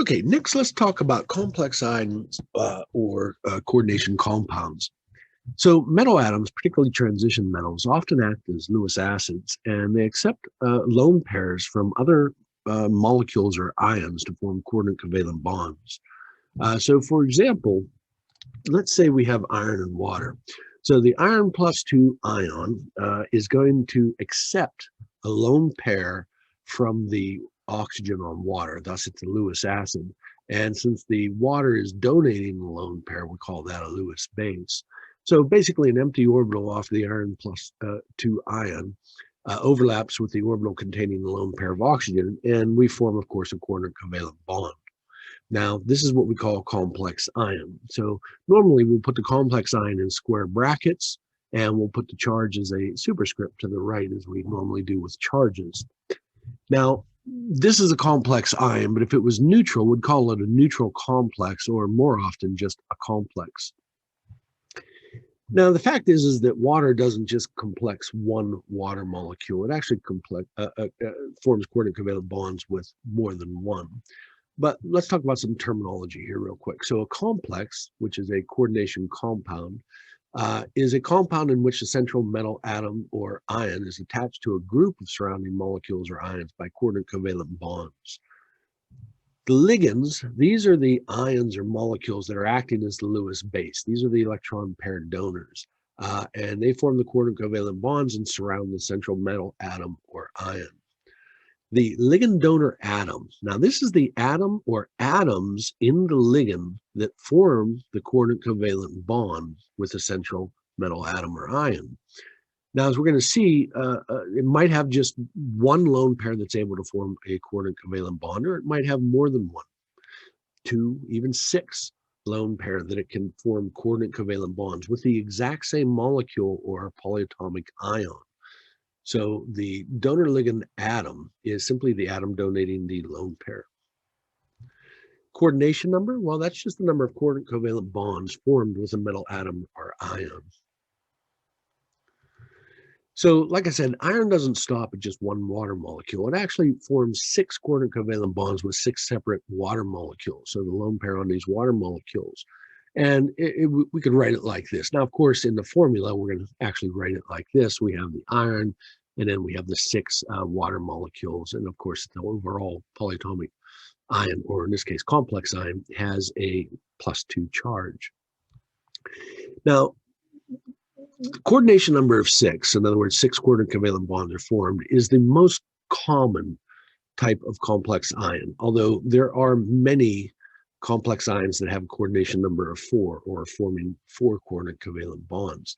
Okay, next let's talk about complex ions or coordination compounds. So metal atoms, particularly transition metals, often act as Lewis acids, and they accept lone pairs from other molecules or ions to form coordinate covalent bonds. So for example, let's say we have iron and water. So the iron plus 2 ion is going to accept a lone pair from the oxygen on water. Thus, it's a Lewis acid. And since the water is donating the lone pair, we call that a Lewis base. So basically, an empty orbital off the iron plus 2 ion overlaps with the orbital containing the lone pair of oxygen, and we form, of course, a coordinate covalent bond. Now, this is what we call a complex ion. So normally we'll put the complex ion in square brackets, and we'll put the charge as a superscript to the right, as we normally do with charges. Now, this is a complex ion, but if it was neutral, we'd call it a neutral complex, or more often just a complex. Now, the fact is that water doesn't just complex one water molecule. It actually forms coordinate covalent bonds with more than one. But let's talk about some terminology here real quick. So a complex, which is a coordination compound, is a compound in which a central metal atom or ion is attached to a group of surrounding molecules or ions by coordinate covalent bonds. The ligands, these are the ions or molecules that are acting as the Lewis base. These are the electron pair donors, and they form the coordinate covalent bonds and surround the central metal atom or ion. The ligand donor atom. Now, this is the atom or atoms in the ligand that form the coordinate covalent bond with the central metal atom or ion. Now, as we're going to see, it might have just one lone pair that's able to form a coordinate covalent bond, or it might have more than one, 2, even 6 lone pair that it can form coordinate covalent bonds with the exact same molecule or polyatomic ion. So the donor ligand atom is simply the atom donating the lone pair. Coordination number, well, that's just the number of coordinate covalent bonds formed with a metal atom or ion. So like I said, iron doesn't stop at just one water molecule. It actually forms 6 coordinate covalent bonds with 6 separate water molecules. So the lone pair on these water molecules. And we could write it like this. Now, of course, in the formula, we're going to actually write it like this. We have the iron, and then we have the 6 water molecules. And of course, the overall polyatomic ion, or in this case, complex ion, has a +2 charge. Now, the coordination number of 6, in other words, 6 coordinate covalent bonds are formed, is the most common type of complex ion, although there are many complex ions that have a coordination number of 4, or forming 4 coordinate covalent bonds.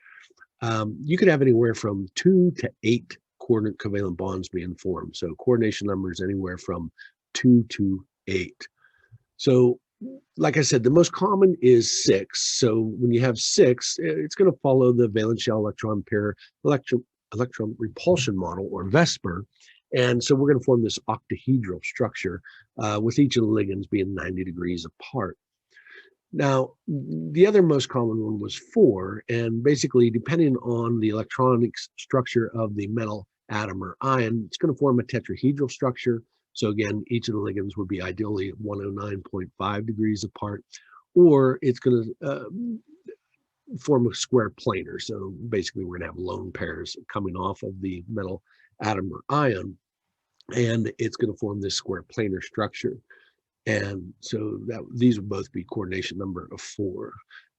You could have anywhere from 2 to 8 coordinate covalent bonds being formed. So coordination numbers anywhere from 2 to 8. So like I said, the most common is 6. So when you have 6, it's going to follow the valence shell electron pair electron repulsion model, or VSEPR. And so we're going to form this octahedral structure with each of the ligands being 90 degrees apart. Now, the other most common one was 4, and basically, depending on the electronic structure of the metal atom or ion, it's going to form a tetrahedral structure. So again, each of the ligands would be ideally 109.5 degrees apart, or it's going to form a square planar. So basically, we're going to have lone pairs coming off of the metal atom or ion, and it's going to form this square planar structure. And so these would both be coordination number of 4.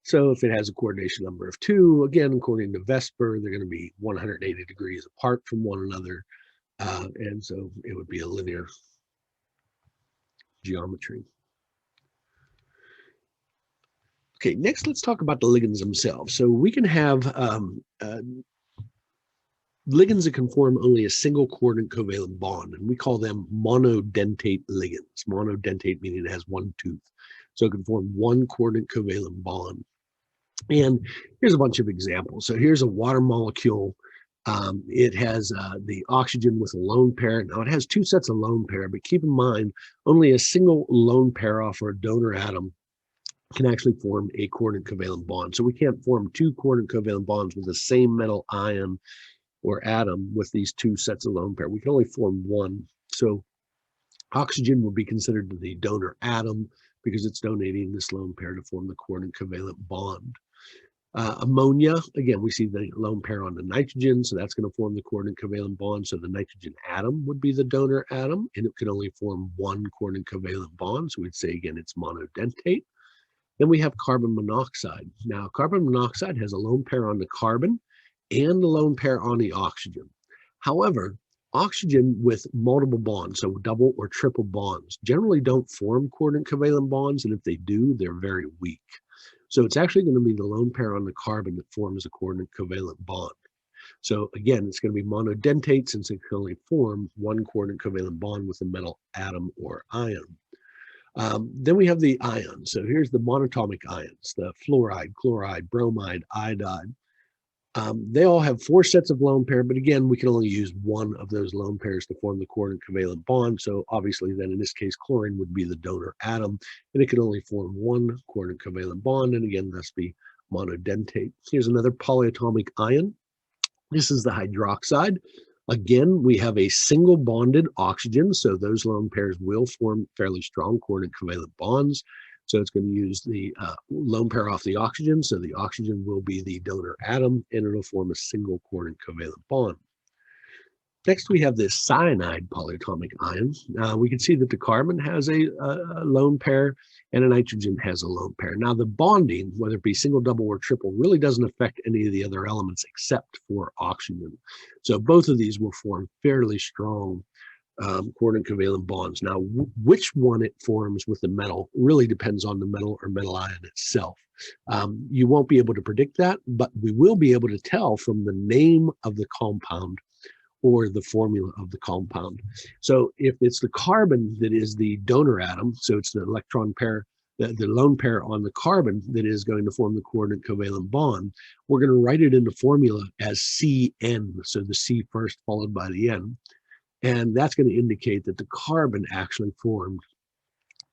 So if it has a coordination number of 2, again, according to VSEPR, they're going to be 180 degrees apart from one another. And so it would be a linear geometry. Okay, next let's talk about the ligands themselves. So we can have ligands that can form only a single coordinate covalent bond, and we call them monodentate ligands. Monodentate meaning it has one tooth. So it can form one coordinate covalent bond. And here's a bunch of examples. So here's a water molecule. It has the oxygen with a lone pair. Now it has 2 sets of lone pair, but keep in mind, only a single lone pair off a donor atom can actually form a coordinate covalent bond. So we can't form 2 coordinate covalent bonds with the same metal ion or atom with these 2 sets of lone pair. We can only form one. So Oxygen would be considered the donor atom because it's donating this lone pair to form the coordinate covalent bond. Ammonia, again, we see the lone pair on the nitrogen, so that's going to form the coordinate covalent bond. So the nitrogen atom would be the donor atom, and it can only form one coordinate covalent bond. So we'd say, again, it's monodentate. Then we have carbon monoxide. Now, carbon monoxide has a lone pair on the carbon and a lone pair on the oxygen. However, oxygen with multiple bonds, so double or triple bonds, generally don't form coordinate covalent bonds, and if they do, they're very weak. So it's actually going to be the lone pair on the carbon that forms a coordinate covalent bond. So again, it's going to be monodentate since it can only form one coordinate covalent bond with a metal atom or ion. Then we have the ions. So here's the monatomic ions, the fluoride, chloride, bromide, iodide. They all have 4 sets of lone pair, but again, we can only use one of those lone pairs to form the coordinate covalent bond. So obviously then in this case, chlorine would be the donor atom, and it can only form one coordinate covalent bond, and again, thus be monodentate. Here's another polyatomic ion. This is the hydroxide. Again, we have a single bonded oxygen, so those lone pairs will form fairly strong coordinate covalent bonds. So it's going to use the lone pair off the oxygen, so the oxygen will be the donor atom, and it'll form a single coordinate covalent bond. Next, we have this cyanide polyatomic ion. We can see that the carbon has a lone pair and a nitrogen has a lone pair. Now, the bonding, whether it be single, double, or triple, really doesn't affect any of the other elements except for oxygen. So both of these will form fairly strong coordinate covalent bonds. Now, which one it forms with the metal really depends on the metal or metal ion itself. You won't be able to predict that, but we will be able to tell from the name of the compound or the formula of the compound. So if it's the carbon that is the donor atom, so it's the electron pair, the lone pair on the carbon that is going to form the coordinate covalent bond, we're going to write it in the formula as CN, so the C first followed by the N. And that's going to indicate that the carbon actually formed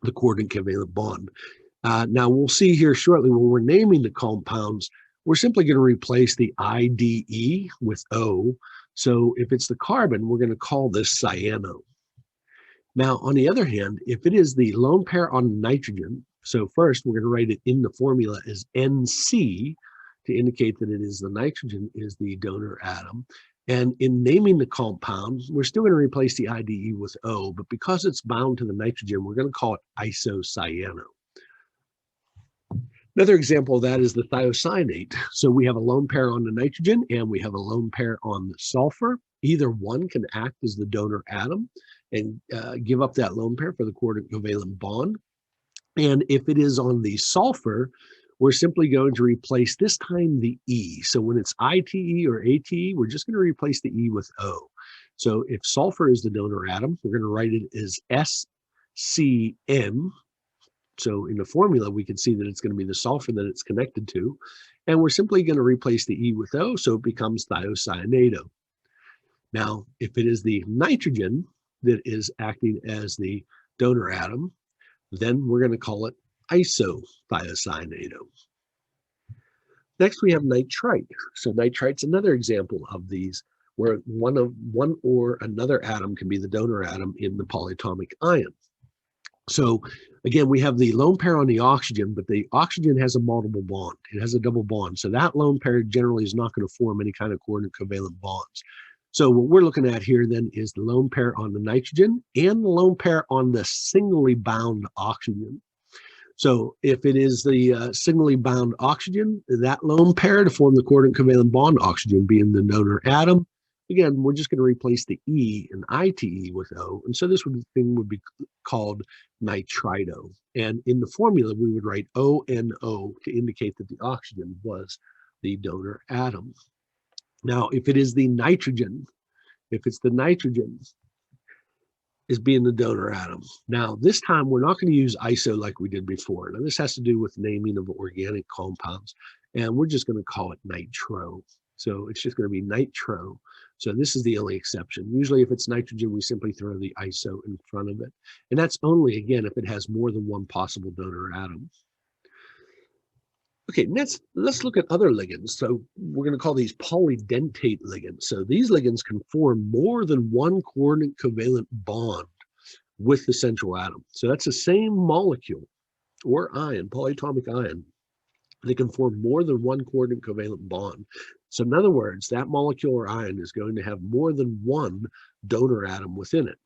the coordinate covalent bond. Now, we'll see here shortly when we're naming the compounds, we're simply going to replace the IDE with O. So if it's the carbon, we're going to call this cyano. Now, on the other hand, if it is the lone pair on nitrogen, so first we're going to write it in the formula as NC to indicate that it is the nitrogen is the donor atom. And in naming the compound, we're still going to replace the IDE with O, but because it's bound to the nitrogen, we're going to call it isocyano. Another example of that is the thiocyanate. So we have a lone pair on the nitrogen and we have a lone pair on the sulfur. Either one can act as the donor atom and give up that lone pair for the coordinate covalent bond. And if it is on the sulfur, we're simply going to replace this time the E. So when it's ITE or ATE, we're just going to replace the E with O. So if sulfur is the donor atom, we're going to write it as SCN. So in the formula, we can see that it's going to be the sulfur that it's connected to. And we're simply going to replace the E with O, so it becomes thiocyanado. Now, if it is the nitrogen that is acting as the donor atom, then we're going to call it isothiocyanado. Next, we have nitrite. So nitrite's another example of these where one or another atom can be the donor atom in the polyatomic ion. So again, we have the lone pair on the oxygen, but the oxygen has a multiple bond. It has a double bond. So that lone pair generally is not going to form any kind of coordinate covalent bonds. So what we're looking at here then is the lone pair on the nitrogen and the lone pair on the singly bound oxygen. So if it is the singly bound oxygen, that lone pair to form the coordinate covalent bond, oxygen being the donor atom, again, we're just going to replace the E and ITE with O. And so this thing would be called nitrito. And in the formula, we would write ONO to indicate that the oxygen was the donor atom. Now, if it is the nitrogen, if it's the nitrogen is being the donor atom. Now, this time we're not going to use iso like we did before. Now, this has to do with naming of organic compounds, and we're just going to call it nitro. So it's just going to be nitro. So this is the only exception. Usually if it's nitrogen, we simply throw the iso in front of it. And that's only, again, if it has more than one possible donor atom. Okay, let's look at other ligands. So we're going to call these polydentate ligands. So these ligands can form more than one coordinate covalent bond with the central atom. So that's the same molecule or ion, polyatomic ion. They can form more than one coordinate covalent bond. So in other words, that molecule or ion is going to have more than one donor atom within it.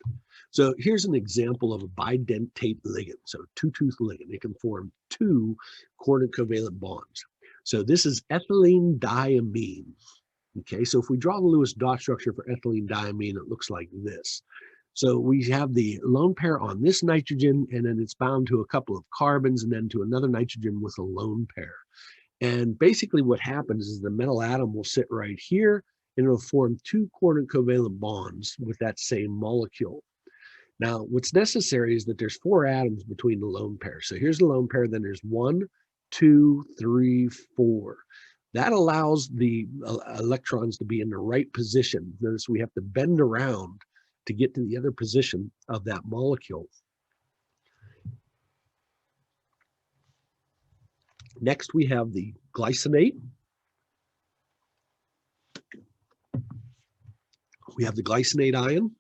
So here's an example of a bidentate ligand, so two-tooth ligand. It can form two coordinate covalent bonds. So this is ethylene diamine. Okay, so if we draw the Lewis dot structure for ethylene diamine, it looks like this. So we have the lone pair on this nitrogen, and then it's bound to a couple of carbons and then to another nitrogen with a lone pair. And basically what happens is the metal atom will sit right here and it'll form two coordinate covalent bonds with that same molecule. Now, what's necessary is that there's four atoms between the lone pair. So here's the lone pair, then there's 1, 2, 3, 4. That allows the electrons to be in the right position. Notice we have to bend around to get to the other position of that molecule. Next, we have the glycinate. We have the glycinate ion.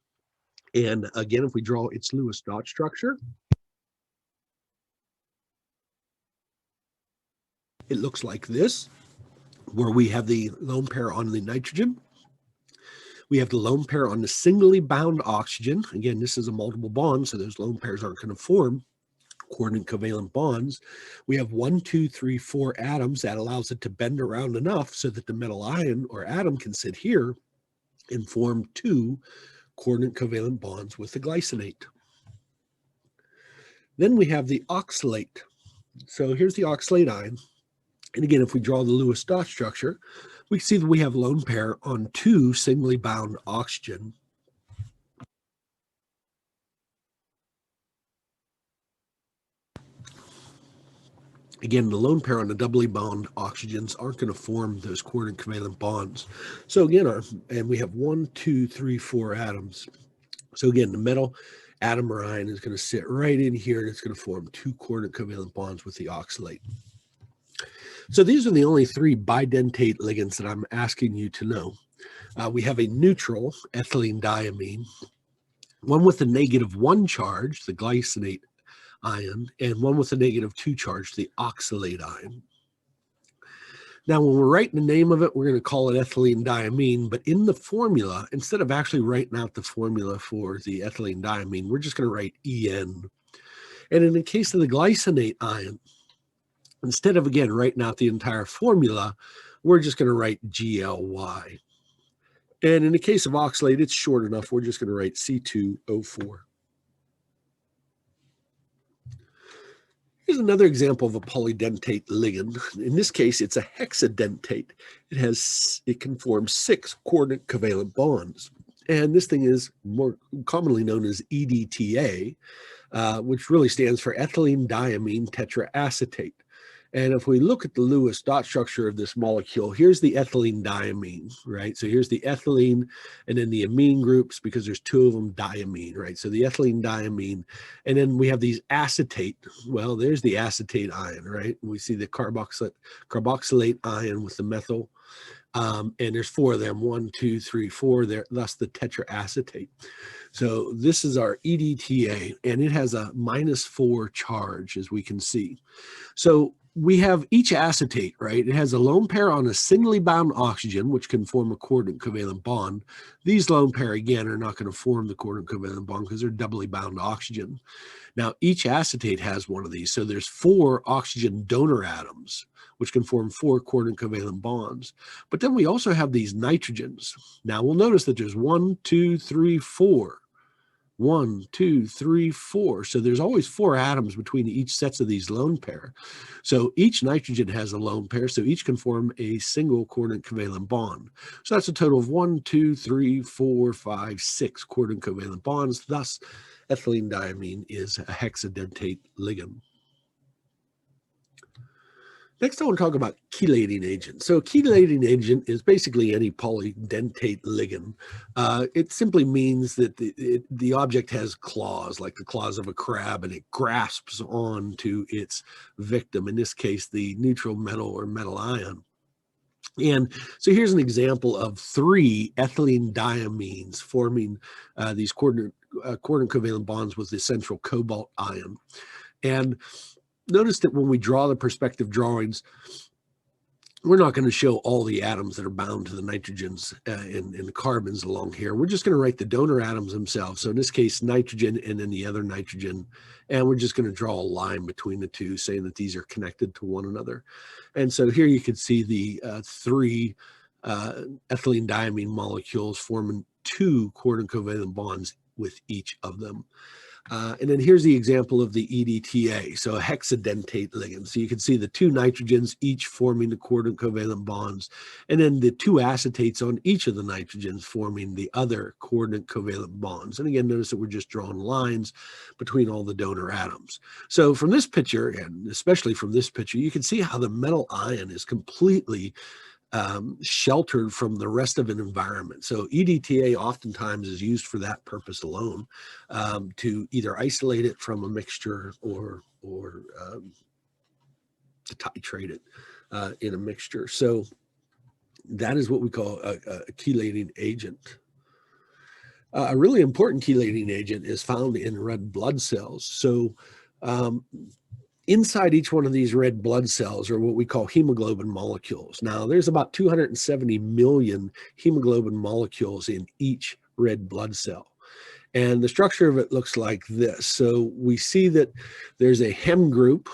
And again, if we draw its Lewis dot structure, it looks like this, where we have the lone pair on the nitrogen. We have the lone pair on the singly bound oxygen. Again, this is a multiple bond, so those lone pairs aren't going to form coordinate covalent bonds. We have 1, 2, 3, 4 atoms. That allows it to bend around enough so that the metal ion or atom can sit here and form two coordinate covalent bonds with the glycinate. Then we have the oxalate. So here's the oxalate ion. And again, if we draw the Lewis dot structure, we can see that we have lone pair on two singly bound oxygen. Again, the lone pair on the doubly bound oxygens aren't going to form those coordinate covalent bonds. So again, and we have 1, 2, 3, 4 atoms. So again, the metal atom or ion is going to sit right in here and it's going to form two coordinate covalent bonds with the oxalate. So these are the only three bidentate ligands that I'm asking you to know. We have a neutral, ethylene diamine, one with a -1 charge, the glycinate ion, and one with a -2 charge, the oxalate ion. Now, when we're writing the name of it, we're going to call it ethylene diamine, but in the formula, instead of actually writing out the formula for the ethylene diamine, we're just going to write EN. And in the case of the glycinate ion, instead of, again, writing out the entire formula, we're just going to write GLY. And in the case of oxalate, it's short enough. We're just going to write C2O4. Here's another example of a polydentate ligand. In this case, it's a hexadentate. It can form 6 coordinate covalent bonds. And this thing is more commonly known as EDTA, which really stands for ethylene diamine tetraacetate. And if we look at the Lewis dot structure of this molecule, here's the ethylene diamine, right? So here's the ethylene and then the amine groups, because there's 2 of them, diamine, right? So the ethylene diamine, and then we have these acetate. Well, there's the acetate ion, right? We see the carboxylate ion with the methyl. And there's 4 of them, 1, 2, 3, 4 there, thus the tetraacetate. So this is our EDTA, and it has a -4 charge, as we can see. So we have each acetate, right? It has a lone pair on a singly bound oxygen, which can form a coordinate covalent bond. These lone pair, again, are not going to form the coordinate covalent bond because they're doubly bound oxygen. Now, each acetate has one of these. So there's 4 oxygen donor atoms, which can form 4 coordinate covalent bonds. But then we also have these nitrogens. Now, we'll notice that there's 1, 2, 3, 4. 1, 2, 3, 4. So there's always 4 atoms between each sets of these lone pair. So each nitrogen has a lone pair, so each can form a single coordinate covalent bond. So that's a total of 1, 2, 3, 4, 5, 6 coordinate covalent bonds. Thus, ethylene diamine is a hexadentate ligand. Next, I want to talk about chelating agent. So a chelating agent is basically any polydentate ligand. It simply means that the object has claws, like the claws of a crab, and it grasps on to its victim, in this case, the neutral metal or metal ion. And so here's an example of 3 ethylene diamines forming these coordinate coordinate covalent bonds with the central cobalt ion. And notice that when we draw the perspective drawings, we're not going to show all the atoms that are bound to the nitrogens and the carbons along here. We're just going to write the donor atoms themselves. So in this case, nitrogen and then the other nitrogen. And we're just going to draw a line between the two, saying that these are connected to one another. And so here you can see the three ethylene diamine molecules forming two coordinate covalent bonds with each of them. And then here's the example of the EDTA, so a hexadentate ligand. So you can see the two nitrogens, each forming the coordinate covalent bonds, and then the two acetates on each of the nitrogens forming the other coordinate covalent bonds. And again, notice that we're just drawing lines between all the donor atoms. So from this picture, and especially from this picture, you can see how the metal ion is completely sheltered from the rest of an environment. So EDTA oftentimes is used for that purpose alone, to either isolate it from a mixture or to titrate it in a mixture. So that is what we call a chelating agent. A really important chelating agent is found in red blood cells. So inside each one of these red blood cells are what we call hemoglobin molecules. Now, there's about 270 million hemoglobin molecules in each red blood cell. And the structure of it looks like this. So we see that there's a hem group,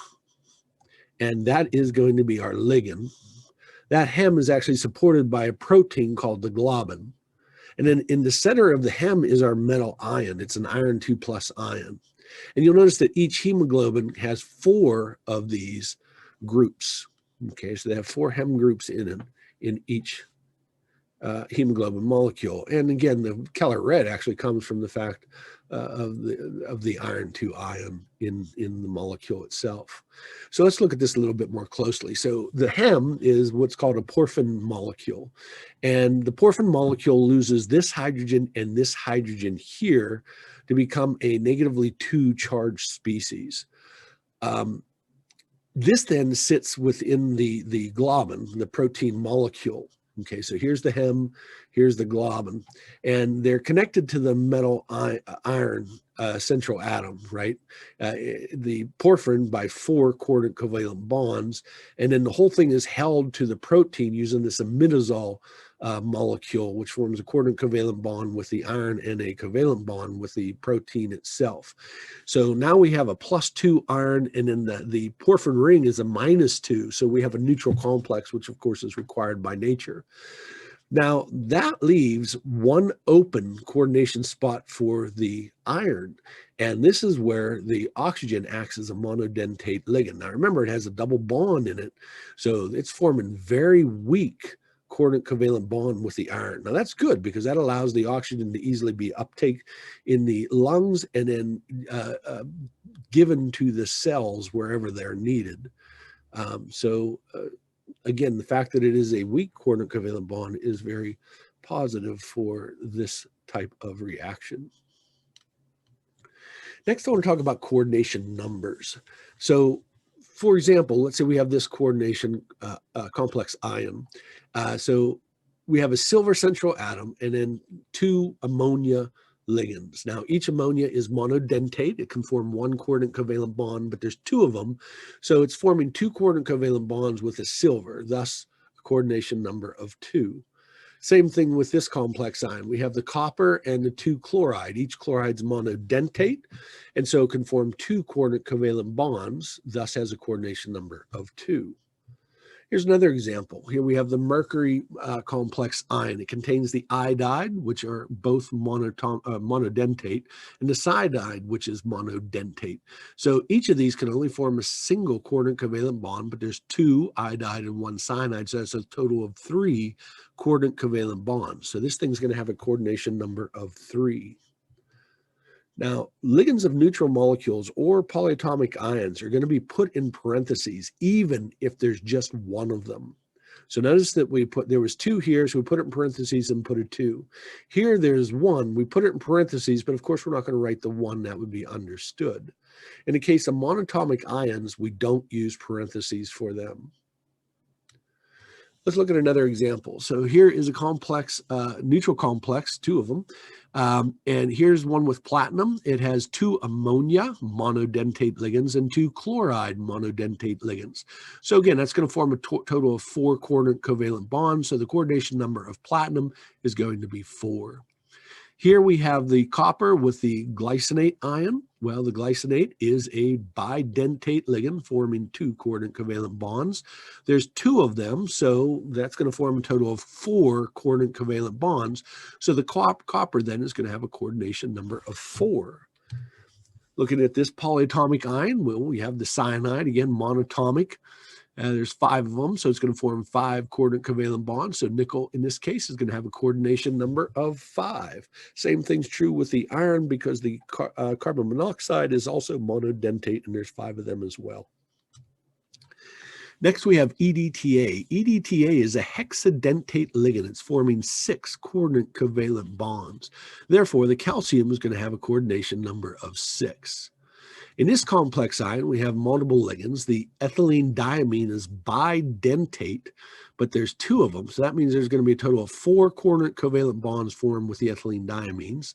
and that is going to be our ligand. That hem is actually supported by a protein called the globin. And then in the center of the hem is our metal ion. It's an iron 2+ ion. And you'll notice that each hemoglobin has 4 of these groups. Okay, so they have 4 hem groups in each hemoglobin molecule. And again, the color red actually comes from the fact of the iron 2 ion in the molecule itself. So let's look at this a little bit more closely. So the hem is what's called a porphin molecule. And the porphin molecule loses this hydrogen and this hydrogen here to become a negatively 2 charged species. This then sits within the globin, the protein molecule. Okay, so here's the hem, here's the globin, and they're connected to the metal iron central atom, right? The porphyrin by 4 coordinate covalent bonds, and then the whole thing is held to the protein using this imidazole molecule, which forms a coordinate covalent bond with the iron and a covalent bond with the protein itself. So now we have a +2 iron, and then the porphyrin ring is a -2. So we have a neutral complex, which of course is required by nature. Now that leaves one open coordination spot for the iron. And this is where the oxygen acts as a monodentate ligand. Now remember, it has a double bond in it. So it's forming very weak coordinate covalent bond with the iron. Now that's good because that allows the oxygen to easily be uptake in the lungs and then given to the cells wherever they're needed. Again, the fact that it is a weak coordinate covalent bond is very positive for this type of reaction. Next, I want to talk about coordination numbers. So for example, let's say we have this coordination complex ion. So we have a silver central atom and then 2 ammonia ligands. Now, each ammonia is monodentate. It can form 1 coordinate covalent bond, but there's 2 of them. So it's forming 2 coordinate covalent bonds with a silver, thus a coordination number of 2. Same thing with this complex ion. We have the copper and the 2 chloride. Each chloride's monodentate, and so it can form 2 coordinate covalent bonds, thus has a coordination number of 2. Here's another example. Here we have the mercury complex ion. It contains the iodide, which are both monodentate, and the cyanide, which is monodentate. So each of these can only form a single coordinate covalent bond, but there's 2 iodide and 1 cyanide, so that's a total of 3 coordinate covalent bonds. So this thing's going to have a coordination number of 3. Now, ligands of neutral molecules or polyatomic ions are going to be put in parentheses, even if there's just one of them. So notice that there was 2 here, so we put it in parentheses and put a 2. Here there's 1, we put it in parentheses, but of course we're not going to write the 1, that would be understood. In the case of monatomic ions, we don't use parentheses for them. Let's look at another example. So here is a complex, neutral complex, two of them. And here's one with platinum. It has two ammonia monodentate ligands and two chloride monodentate ligands. So again, that's going to form a total of 4 coordinate covalent bonds. So the coordination number of platinum is going to be 4. Here we have the copper with the glycinate ion. Well, the glycinate is a bidentate ligand forming 2 coordinate covalent bonds. There's 2 of them, so that's going to form a total of 4 coordinate covalent bonds. So the copper then is going to have a coordination number of 4. Looking at this polyatomic ion, well, we have the cyanide, again, monatomic. There's 5 of them, so it's going to form 5 coordinate covalent bonds. So nickel, in this case, is going to have a coordination number of 5. Same thing's true with the iron because the carbon monoxide is also monodentate, and there's 5 of them as well. Next, we have EDTA. EDTA is a hexadentate ligand. It's forming 6 coordinate covalent bonds. Therefore, the calcium is going to have a coordination number of 6. In this complex ion, we have multiple ligands. The ethylene diamine is bidentate, but there's 2 of them. So that means there's going to be a total of 4 coordinate covalent bonds formed with the ethylene diamines.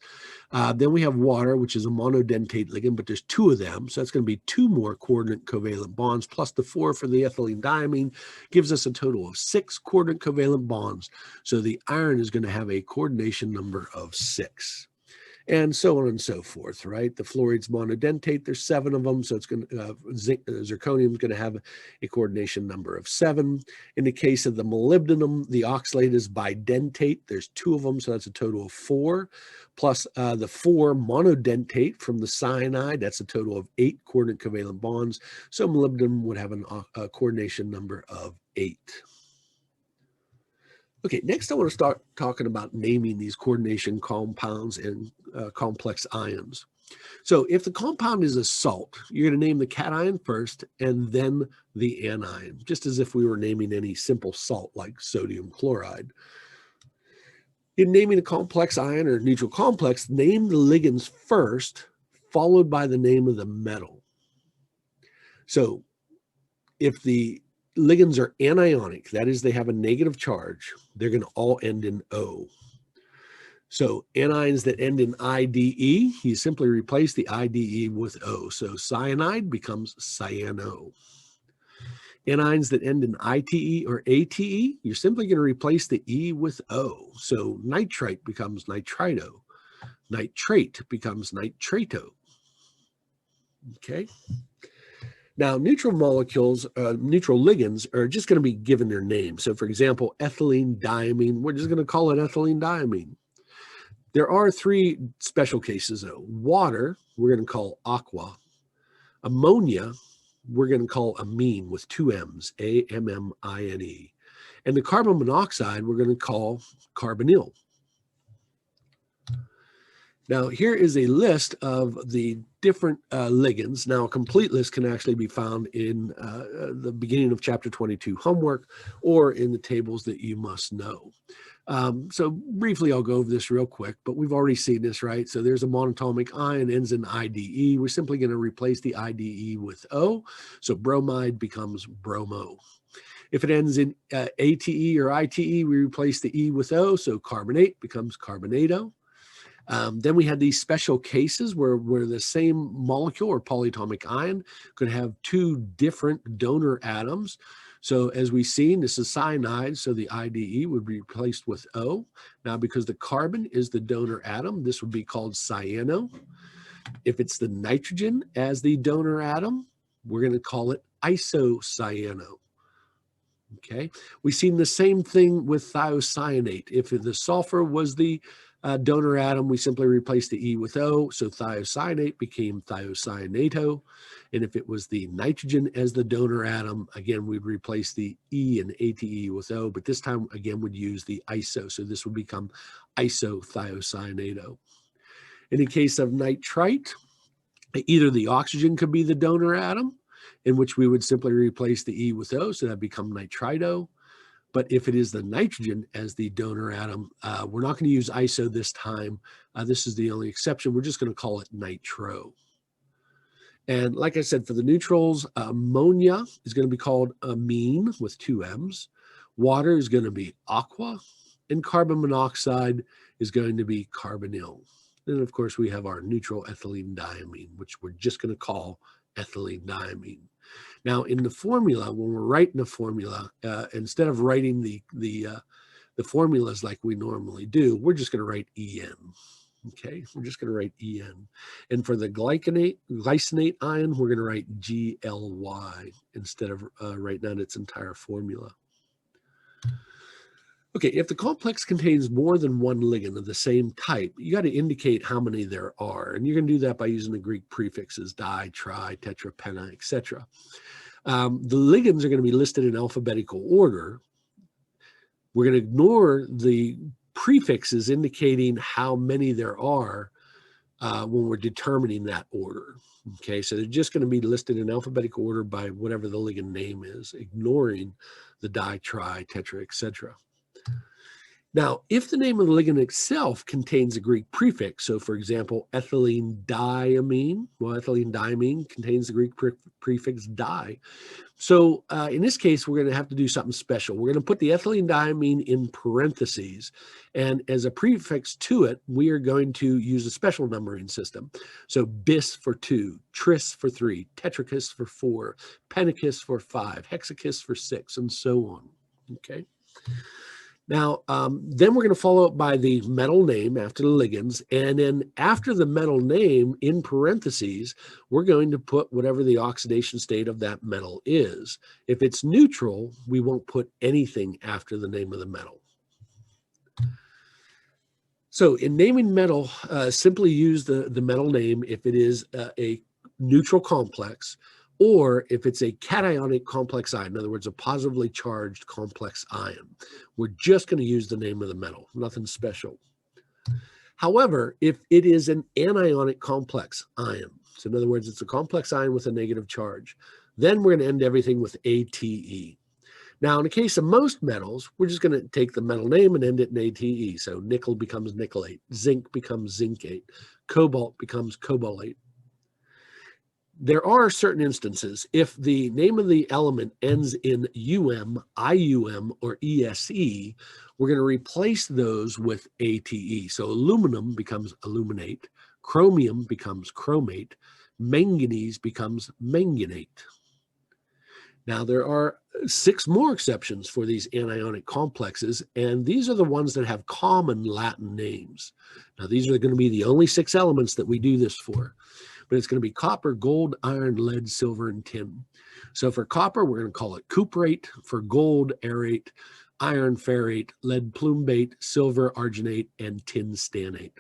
Then we have water, which is a monodentate ligand, but there's 2 of them. So that's going to be 2 more coordinate covalent bonds, plus the 4 for the ethylene diamine gives us a total of 6 coordinate covalent bonds. So the iron is going to have a coordination number of 6. And so on and so forth, right? The fluoride's monodentate, there's 7 of them, so it's going to, zirconium is going to have a coordination number of 7. In the case of the molybdenum, the oxalate is bidentate, there's 2 of them, so that's a total of 4, plus the 4 monodentate from the cyanide, that's a total of 8 coordinate covalent bonds, so molybdenum would have a coordination number of 8. Okay, next I want to start talking about naming these coordination compounds and complex ions. So if the compound is a salt, you're going to name the cation first and then the anion, just as if we were naming any simple salt like sodium chloride. In naming a complex ion or neutral complex, name the ligands first, followed by the name of the metal. So if the ligands are anionic, that is, they have a negative charge, they're going to all end in O. So anions that end in IDE, you simply replace the IDE with O. So cyanide becomes cyano. Anions that end in ITE or ATE, you're simply going to replace the E with O. So nitrite becomes nitrito. Nitrate becomes nitrato. Okay. Now, neutral molecules, neutral ligands are just going to be given their name. So, for example, ethylene diamine, we're just going to call it ethylene diamine. There are 3 special cases, though. Water, we're going to call aqua. Ammonia, we're going to call amine with 2 M's, A-M-M-I-N-E. And the carbon monoxide, we're going to call carbonyl. Now, here is a list of the different ligands. Now, a complete list can actually be found in the beginning of chapter 22 homework or in the tables that you must know. So briefly, I'll go over this real quick, but we've already seen this, right? So there's a monatomic ion, ends in IDE. We're simply going to replace the IDE with O. So bromide becomes bromo. If it ends in ATE or ITE, we replace the E with O. So carbonate becomes carbonato. Then we had these special cases where the same molecule or polyatomic ion could have 2 different donor atoms. So as we've seen, this is cyanide, so the IDE would be replaced with O. Now, because the carbon is the donor atom, this would be called cyano. If it's the nitrogen as the donor atom, we're going to call it isocyano. Okay, we've seen the same thing with thiocyanate. If the sulfur was the donor atom, we simply replaced the E with O, so thiocyanate became thiocyanato. And if it was the nitrogen as the donor atom, again, we'd replace the E and ATE with O, but this time, again, we'd use the iso, so this would become isothiocyanato. In the case of nitrite, either the oxygen could be the donor atom, in which we would simply replace the E with O, so that become nitrito. But if it is the nitrogen as the donor atom, we're not going to use iso this time. This is the only exception. We're just going to call it nitro. And like I said, for the neutrals, ammonia is going to be called amine with 2 M's. Water is going to be aqua, and carbon monoxide is going to be carbonyl. Then, of course, we have our neutral ethylene diamine, which we're just going to call ethylene diamine. Now, in the formula, when we're writing a formula, instead of writing the formulas like we normally do, we're just going to write EN. Okay, we're just going to write EN. And for the glycinate ion, we're going to write GLY instead of writing out its entire formula. Okay, if the complex contains more than one ligand of the same type, you got to indicate how many there are. And you're going to do that by using the Greek prefixes, di, tri, tetra, penta, etc. The ligands are going to be listed in alphabetical order. We're going to ignore the prefixes indicating how many there are when we're determining that order. Okay, so they're just going to be listed in alphabetical order by whatever the ligand name is, ignoring the di, tri, tetra, etc. Now, if the name of the ligand itself contains a Greek prefix, so for example, ethylene diamine, well, ethylene diamine contains the Greek prefix di. So in this case, we're going to have to do something special. We're going to put the ethylene diamine in parentheses, and as a prefix to it, we are going to use a special numbering system. So bis for 2, tris for 3, tetrachus for 4, pentachus for 5, hexachus for 6, and so on. Okay. Now, then we're going to follow up by the metal name after the ligands, and then after the metal name, in parentheses, we're going to put whatever the oxidation state of that metal is. If it's neutral, we won't put anything after the name of the metal. So in naming metal, simply use the metal name if it is a neutral complex, or if it's a cationic complex ion, in other words, a positively charged complex ion. We're just going to use the name of the metal, nothing special. However, if it is an anionic complex ion, so in other words, it's a complex ion with a negative charge, then we're going to end everything with ATE. Now, in the case of most metals, we're just going to take the metal name and end it in ATE. So nickel becomes nickelate, zinc becomes zincate, cobalt becomes cobaltate. There are certain instances, if the name of the element ends in UM, IUM, or ESE, we're going to replace those with ATE. So aluminum becomes aluminate, chromium becomes chromate, manganese becomes manganate. Now, there are 6 more exceptions for these anionic complexes, and these are the ones that have common Latin names. Now, these are going to be the only 6 elements that we do this for. But it's going to be copper, gold, iron, lead, silver, and tin. So for copper, we're going to call it cuprate. For gold, arate, iron, ferrate, lead, plumbate, silver, arginate, and tin stannate.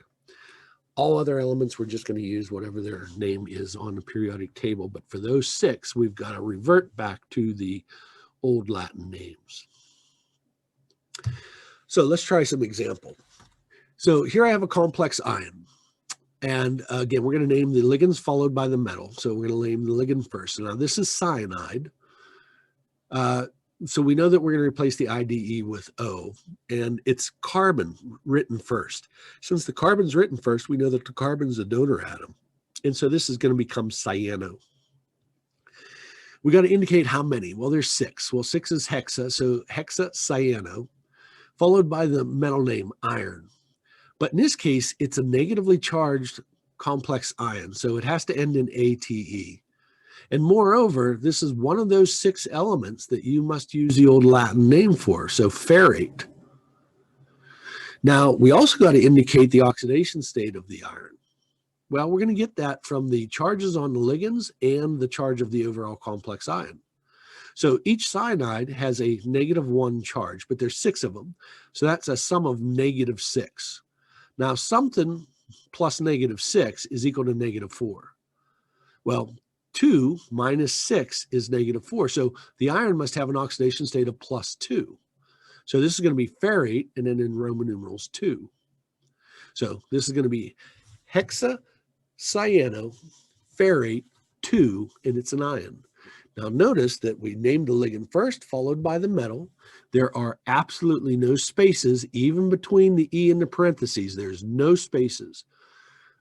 All other elements, we're just going to use whatever their name is on the periodic table. But for those 6, we've got to revert back to the old Latin names. So let's try some example. So here I have a complex ion. And again, we're going to name the ligands followed by the metal. So we're going to name the ligand first. Now, this is cyanide. So we know that we're going to replace the IDE with O, and it's carbon written first. Since the carbon's written first, we know that the carbon's a donor atom. And so this is going to become cyano. We got to indicate how many. Well, there's 6. Well, 6 is hexa, so hexacyano, followed by the metal name iron. But in this case, it's a negatively charged complex ion, so it has to end in ATE. And moreover, this is one of those 6 elements that you must use the old Latin name for, so ferrate. Now, we also got to indicate the oxidation state of the iron. Well, we're going to get that from the charges on the ligands and the charge of the overall complex ion. So each cyanide has a -1 charge, but there's 6 of them. So that's a sum of -6. Now, something plus -6 is equal to -4. Well, 2 minus 6 is -4. So the iron must have an oxidation state of +2. So this is going to be ferrate, and then in Roman numerals 2. So this is going to be hexacyano ferrate 2, and it's an ion. Now notice that we named the ligand first, followed by the metal. There are absolutely no spaces, even between the E and the parentheses. There's no spaces.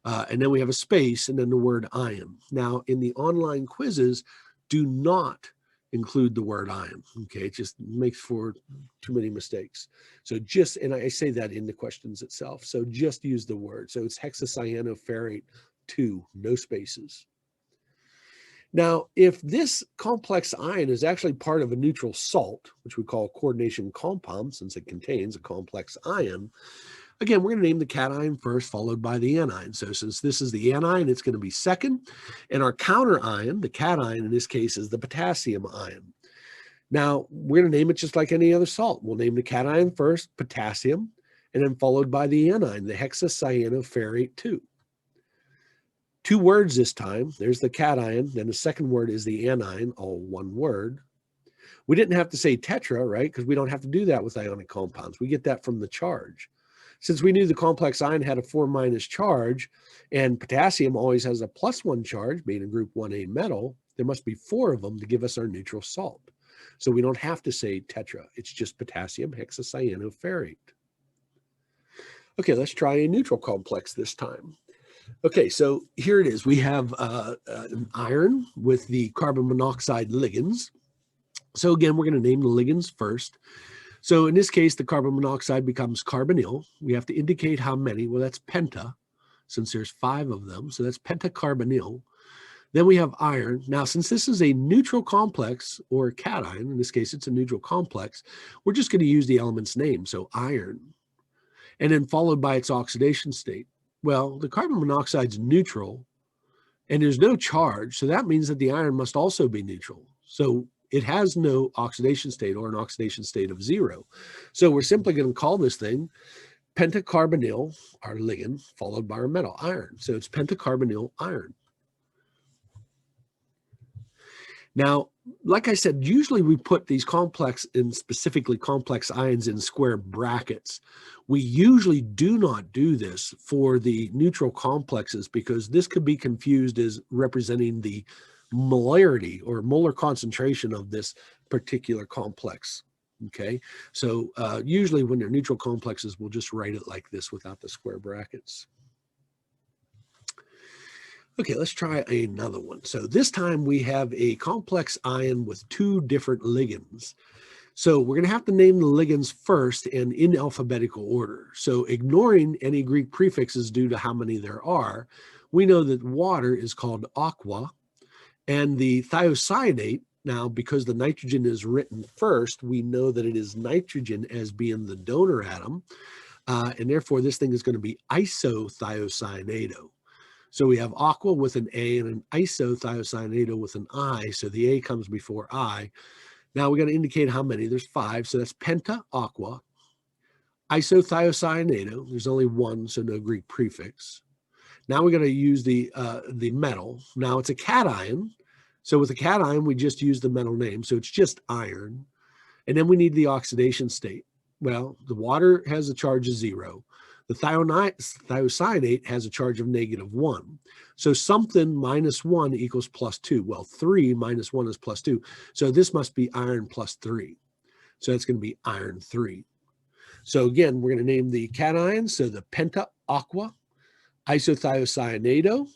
And then we have a space and then the word ion. Now, in the online quizzes, do not include the word ion. Okay, it just makes for too many mistakes. So just, and I say that in the questions itself, so just use the word. So it's hexacyanoferrate 2, no spaces. Now, if this complex ion is actually part of a neutral salt, which we call a coordination compound since it contains a complex ion, again, we're going to name the cation first, followed by the anion. So since this is the anion, it's going to be second. And our counter ion, the cation in this case, is the potassium ion. Now, we're going to name it just like any other salt. We'll name the cation first, potassium, and then followed by the anion, the hexacyanoferrate 2. 2 words this time. There's the cation. Then the second word is the anion, all one word. We didn't have to say tetra, right? Because we don't have to do that with ionic compounds. We get that from the charge. Since we knew the complex ion had a 4- charge and potassium always has a +1 charge, being a group 1A metal, there must be 4 of them to give us our neutral salt. So we don't have to say tetra. It's just potassium hexacyanoferrate. Okay, let's try a neutral complex this time. Okay, so here it is. We have an iron with the carbon monoxide ligands. So again, we're going to name the ligands first. So in this case, the carbon monoxide becomes carbonyl. We have to indicate how many. Well, that's penta, since there's 5 of them. So that's pentacarbonyl. Then we have iron. Now, since this is a neutral complex or a cation, in this case, it's a neutral complex, we're just going to use the element's name, so iron, and then followed by its oxidation state. Well, the carbon monoxide is neutral, and there's no charge, so that means that the iron must also be neutral. So it has no oxidation state or an oxidation state of 0. So we're simply going to call this thing pentacarbonyl, our ligand, followed by our metal, iron. So it's pentacarbonyl iron. Now, like I said, usually we put these complex and specifically complex ions in square brackets. We usually do not do this for the neutral complexes because this could be confused as representing the molarity or molar concentration of this particular complex. Okay, so usually when they're neutral complexes, we'll just write it like this without the square brackets. Okay, let's try another one. So this time we have a complex ion with 2 different ligands. So we're going to have to name the ligands first and in alphabetical order. So ignoring any Greek prefixes due to how many there are, we know that water is called aqua, and the thiocyanate, now because the nitrogen is written first, we know that it is nitrogen as being the donor atom, and therefore this thing is going to be isothiocyanate. So we have aqua with an A and an isothiocyanate with an I. So the A comes before I. Now we got to indicate how many. There's 5. So that's penta aqua. Isothiocyanate. There's only 1, so no Greek prefix. Now we got to use the metal. Now it's a cation. So with a cation, we just use the metal name. So it's just iron. And then we need the oxidation state. Well, the water has a charge of 0. The thiocyanate has a charge of -1. So something -1 equals +2. Well, 3 minus 1 is +2. So this must be iron +3. So it's going to be iron 3. So again, we're going to name the cation. So the penta aqua isothiocyanate,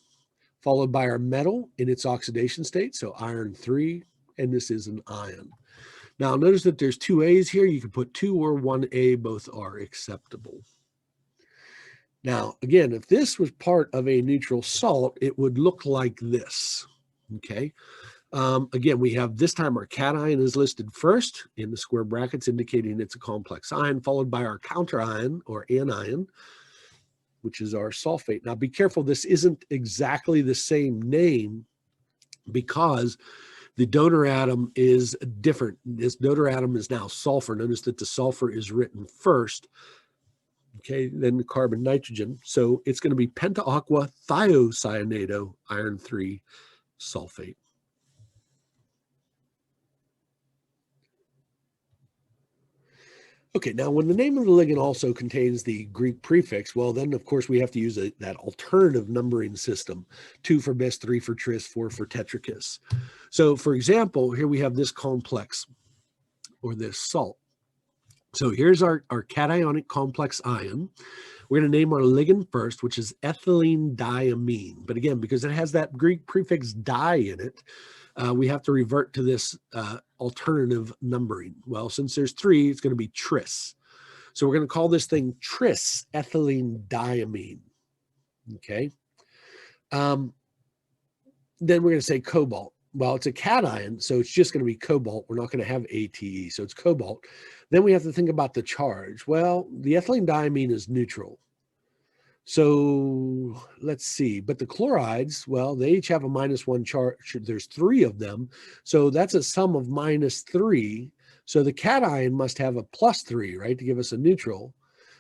followed by our metal in its oxidation state. So iron 3, and this is an ion. Now notice that there's 2 A's here. You can put 2 or 1 A, both are acceptable. Now, again, if this was part of a neutral salt, it would look like this, okay? Again, we have this time our cation is listed first in the square brackets, indicating it's a complex ion, followed by our counter ion or anion, which is our sulfate. Now, be careful, this isn't exactly the same name because the donor atom is different. This donor atom is now sulfur. Notice that the sulfur is written first. Okay, then the carbon nitrogen. So it's going to be penta aqua thiocyanate iron 3 sulfate. Okay, now when the name of the ligand also contains the Greek prefix, well, then of course we have to use that alternative numbering system. 2 for bis, 3 for tris, 4 for tetrachus. So for example, here we have this complex or this salt. So here's our cationic complex ion. We're going to name our ligand first, which is ethylene diamine. But again, because it has that Greek prefix di in it, we have to revert to this alternative numbering. Well, since there's 3, it's going to be tris. So we're going to call this thing tris ethylene diamine. Okay. Then we're going to say cobalt. Well, it's a cation, so it's just going to be cobalt. We're not going to have ATE, so it's cobalt. Then we have to think about the charge. Well, the ethylene diamine is neutral. So let's see. But the chlorides, well, they each have a -1 charge. There's 3 of them. So that's a sum of -3. So the cation must have a +3, right, to give us a neutral.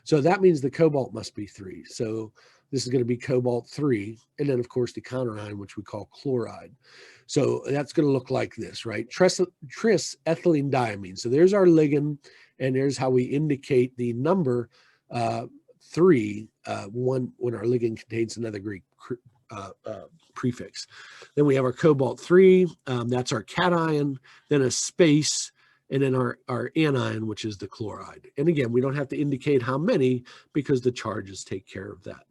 So that means the cobalt must be 3. So this is going to be cobalt 3. And then, of course, the counterion, which we call chloride. So that's going to look like this, right? Tris ethylene diamine. So there's our ligand, and there's how we indicate the number 3 when our ligand contains another Greek prefix. Then we have our cobalt 3. That's our cation. Then a space, and then our anion, which is the chloride. And again, we don't have to indicate how many because the charges take care of that.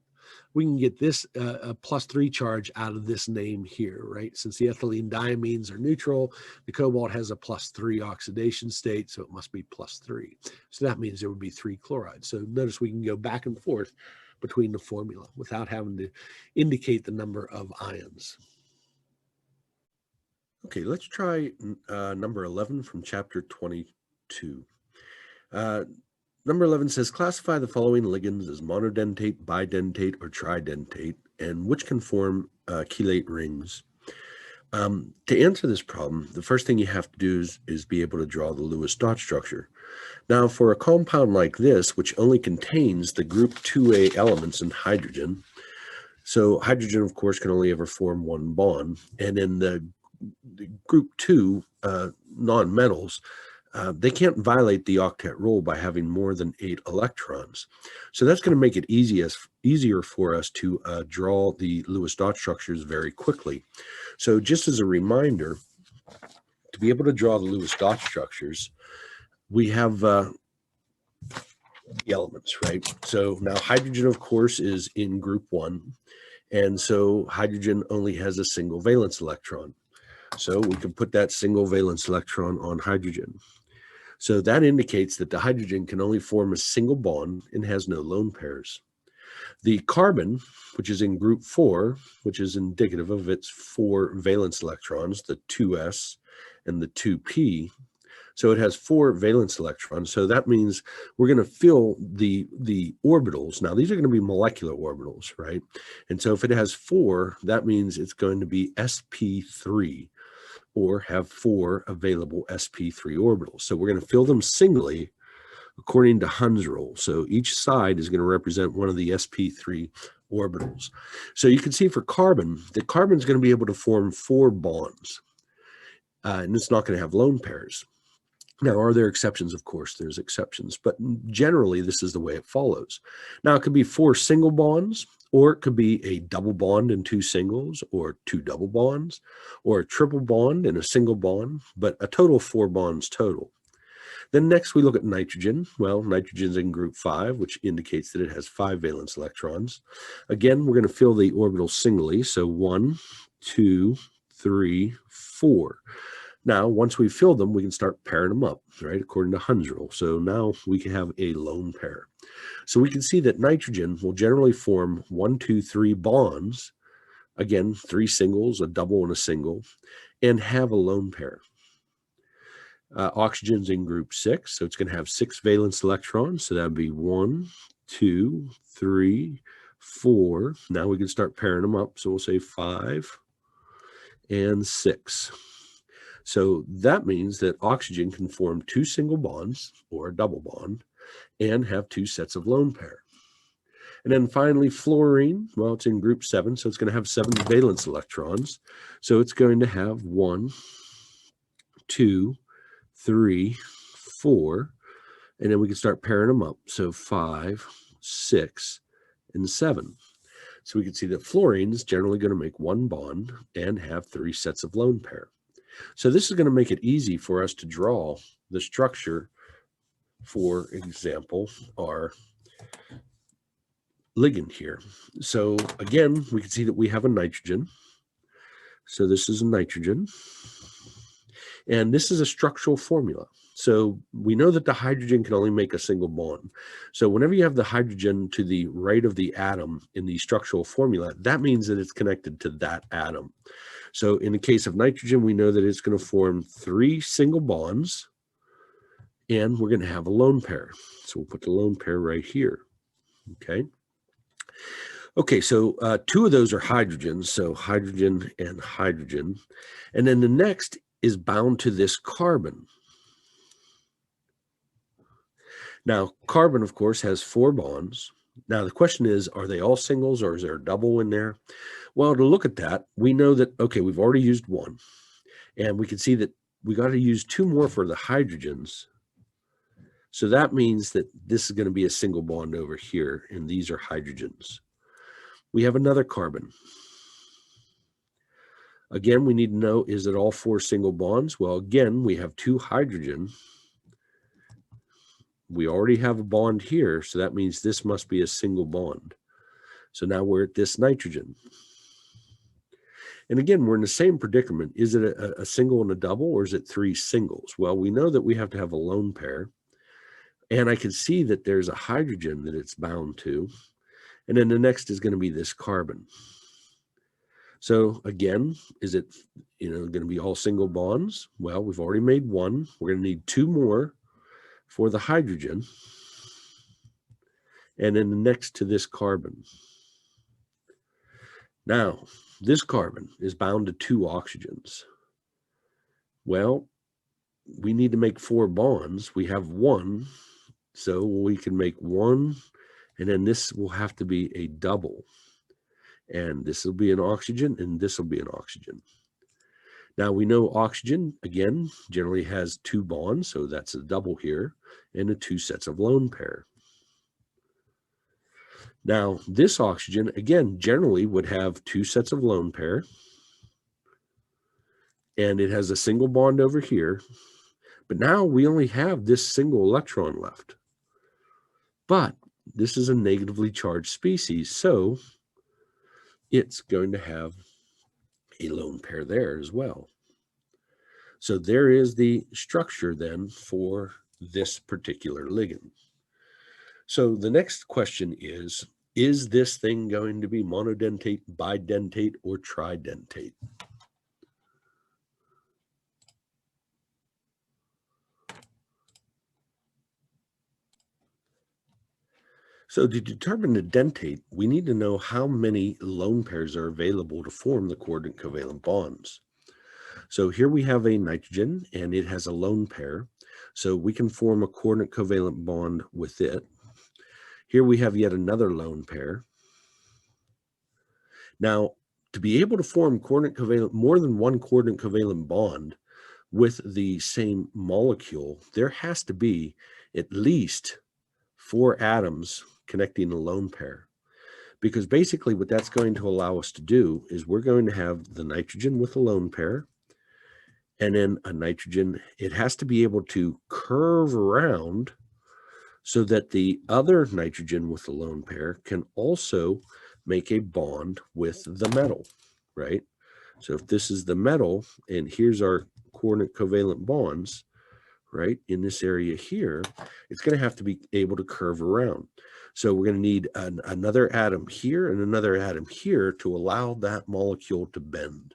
We can get this +3 charge out of this name here, right? Since the ethylene diamines are neutral, the cobalt has a +3 oxidation state, so it must be +3. So that means there would be 3 chlorides. So notice we can go back and forth between the formula without having to indicate the number of ions. Okay, let's try number 11 from chapter 22. Number 11 says, classify the following ligands as monodentate, bidentate, or tridentate, and which can form chelate rings. To answer this problem, the first thing you have to do is be able to draw the Lewis dot structure. Now, for a compound like this, which only contains the group 2A elements and hydrogen, so hydrogen, of course, can only ever form 1 bond, and in the group 2 non-metals, they can't violate the octet rule by having more than 8 electrons. So that's going to make it easier for us to draw the Lewis dot structures very quickly. So just as a reminder, to be able to draw the Lewis dot structures, we have the elements, right? So now hydrogen, of course, is in group 1. And so hydrogen only has a single valence electron. So we can put that single valence electron on hydrogen. So that indicates that the hydrogen can only form a single bond and has no lone pairs. The carbon, which is in group 4, which is indicative of its 4 valence electrons, the 2s and the 2p. So it has 4 valence electrons. So that means we're going to fill the orbitals. Now, these are going to be molecular orbitals, right? And so if it has 4, that means it's going to be sp3. Or have 4 available sp3 orbitals. So we're going to fill them singly according to Hund's rule. So each side is going to represent one of the sp3 orbitals. So you can see for carbon, the carbon is going to be able to form 4 bonds. And it's not going to have lone pairs. Now, are there exceptions? Of course, there's exceptions, but generally this is the way it follows. Now, it could be 4 single bonds, or it could be a double bond and 2 singles, or 2 double bonds, or a triple bond and a single bond, but a total of 4 bonds total. Then next we look at nitrogen. Well, nitrogen's in group 5, which indicates that it has 5 valence electrons. Again, we're going to fill the orbitals singly, so 1, 2, 3, 4. Now, once we've filled them, we can start pairing them up, right, according to Hund's rule. So now we can have a lone pair. So we can see that nitrogen will generally form 1, 2, 3 bonds, again, 3 singles, a double and a single, and have a lone pair. Oxygen's in group 6, so it's going to have 6 valence electrons. So that would be 1, 2, 3, 4. Now we can start pairing them up. So we'll say 5 and 6. So that means that oxygen can form 2 single bonds or a double bond and have 2 sets of lone pair. And then finally, fluorine, well, it's in group 7, so it's going to have 7 valence electrons. So it's going to have 1, 2, 3, 4, and then we can start pairing them up. So 5, 6, and 7. So we can see that fluorine is generally going to make 1 bond and have 3 sets of lone pair. So this is going to make it easy for us to draw the structure, for example, our ligand here. So again, we can see that we have a nitrogen. So this is a nitrogen. And this is a structural formula. So we know that the hydrogen can only make a single bond. So whenever you have the hydrogen to the right of the atom in the structural formula, that means that it's connected to that atom. So in the case of nitrogen, we know that it's going to form 3 single bonds, and we're going to have a lone pair. So we'll put the lone pair right here. Okay. Okay, so 2 of those are hydrogens, so hydrogen and hydrogen. And then the next is bound to this carbon. Now, carbon, of course, has 4 bonds. Now, the question is, are they all singles or is there a double in there? Well, to look at that, we know that, okay, we've already used 1. And we can see that we got to use 2 more for the hydrogens. So that means that this is going to be a single bond over here, and these are hydrogens. We have another carbon. Again, we need to know, is it all 4 single bonds? Well, again, we have 2 hydrogen. We already have a bond here, so that means this must be a single bond. So now we're at this nitrogen. And again, we're in the same predicament. Is it a single and a double, or is it 3 singles? Well, we know that we have to have a lone pair. And I can see that there's a hydrogen that it's bound to. And then the next is going to be this carbon. So again, is it going to be all single bonds? Well, we've already made 1. We're going to need 2 more for the hydrogen. And then the next to this carbon. Now, this carbon is bound to 2 oxygens. Well, we need to make 4 bonds. We have 1, so we can make 1, and then this will have to be a double. And this will be an oxygen, and this will be an oxygen. Now, we know oxygen, again, generally has 2 bonds, so that's a double here, and the 2 sets of lone pair. Now, this oxygen, again, generally would have 2 sets of lone pair, and it has a single bond over here. But now we only have this single electron left. But this is a negatively charged species, so it's going to have a lone pair there as well. So there is the structure then for this particular ligand. So the next question is this thing going to be monodentate, bidentate, or tridentate? So to determine the dentate, we need to know how many lone pairs are available to form the coordinate covalent bonds. So here we have a nitrogen, and it has a lone pair. So we can form a coordinate covalent bond with it. Here we have yet another lone pair. Now, to be able to form more than one coordinate covalent bond with the same molecule, there has to be at least 4 atoms connecting a lone pair. Because basically what that's going to allow us to do is we're going to have the nitrogen with a lone pair, and then a nitrogen. It has to be able to curve around so that the other nitrogen with the lone pair can also make a bond with the metal, right? So if this is the metal, and here's our coordinate covalent bonds, right, in this area here, it's going to have to be able to curve around. So we're going to need another atom here and another atom here to allow that molecule to bend.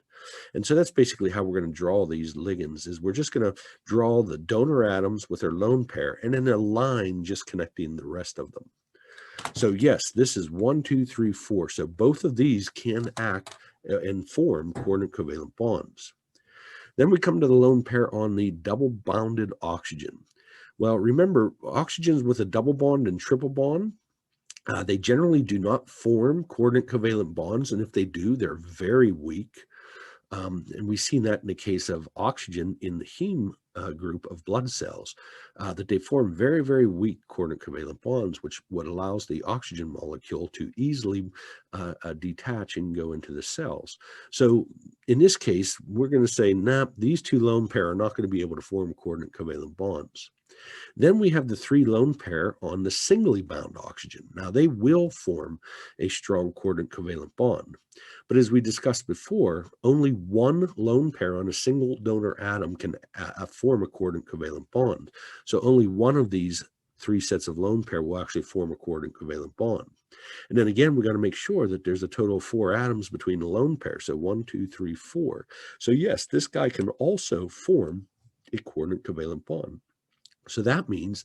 And so that's basically how we're going to draw these ligands, is we're just going to draw the donor atoms with their lone pair and then a line just connecting the rest of them. So yes, this is 1, 2, 3, 4. So both of these can act and form coordinate covalent bonds. Then we come to the lone pair on the double bonded oxygen. Well, remember, oxygens with a double bond and triple bond, they generally do not form coordinate covalent bonds. And if they do, they're very weak. And we've seen that in the case of oxygen in the heme group of blood cells, that they form very, very weak coordinate covalent bonds, which what allows the oxygen molecule to easily detach and go into the cells. So in this case, we're going to say, nah, these two lone pair are not going to be able to form coordinate covalent bonds. Then we have the 3 lone pair on the singly bound oxygen. Now, they will form a strong coordinate covalent bond. But as we discussed before, only 1 lone pair on a single donor atom can form a coordinate covalent bond. So only one of these 3 sets of lone pair will actually form a coordinate covalent bond. And then again, we got to make sure that there's a total of 4 atoms between the lone pair. So 1, 2, 3, 4. So yes, this guy can also form a coordinate covalent bond. So that means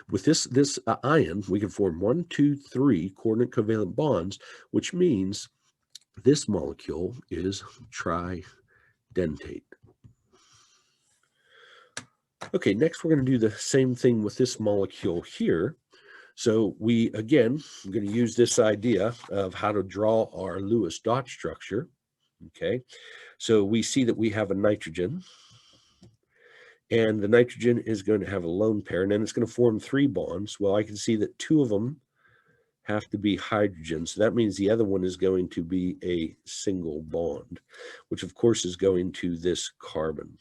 with this ion, we can form 1, 2, 3 coordinate covalent bonds, which means this molecule is tridentate. Okay, next we're going to do the same thing with this molecule here. So we, again, I'm going to use this idea of how to draw our Lewis dot structure. Okay, so we see that we have a nitrogen. And the nitrogen is going to have a lone pair, and then it's going to form 3 bonds. Well, I can see that 2 of them have to be hydrogen. So that means the other one is going to be a single bond, which of course is going to this carbon.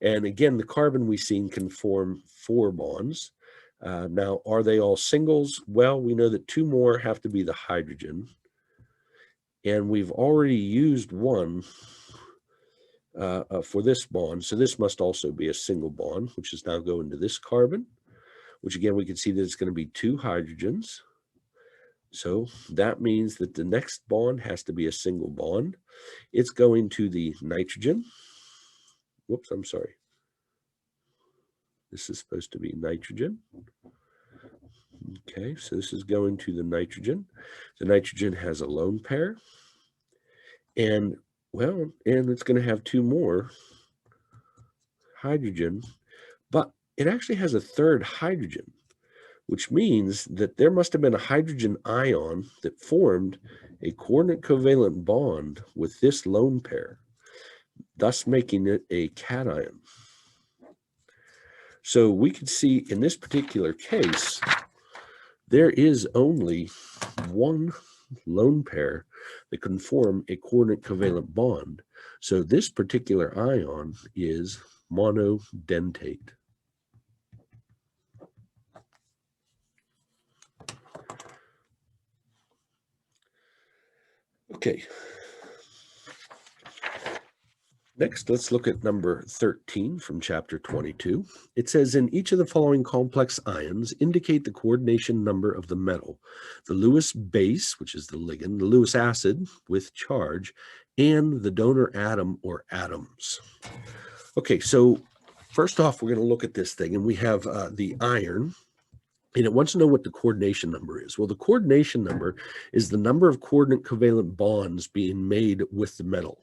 And again, the carbon we've seen can form 4 bonds. Now, are they all singles? Well, we know that 2 more have to be the hydrogen. And we've already used one for this bond. So this must also be a single bond, which is now going to this carbon, which again, we can see that it's going to be 2 hydrogens. So that means that the next bond has to be a single bond. It's going to the nitrogen. Whoops, I'm sorry. This is supposed to be nitrogen. Okay, so this is going to the nitrogen. The nitrogen has a lone pair. And well, and it's going to have 2 more hydrogen, but it actually has a 3rd hydrogen, which means that there must have been a hydrogen ion that formed a coordinate covalent bond with this lone pair, thus making it a cation. So we can see in this particular case, there is only 1 lone pair that can form a coordinate covalent bond. So this particular ion is monodentate. Okay. Next, let's look at number 13 from chapter 22. It says, in each of the following complex ions, indicate the coordination number of the metal, the Lewis base, which is the ligand, the Lewis acid with charge, and the donor atom or atoms. Okay, so first off, we're going to look at this thing, and we have the iron, and it wants to know what the coordination number is. Well, the coordination number is the number of coordinate covalent bonds being made with the metal.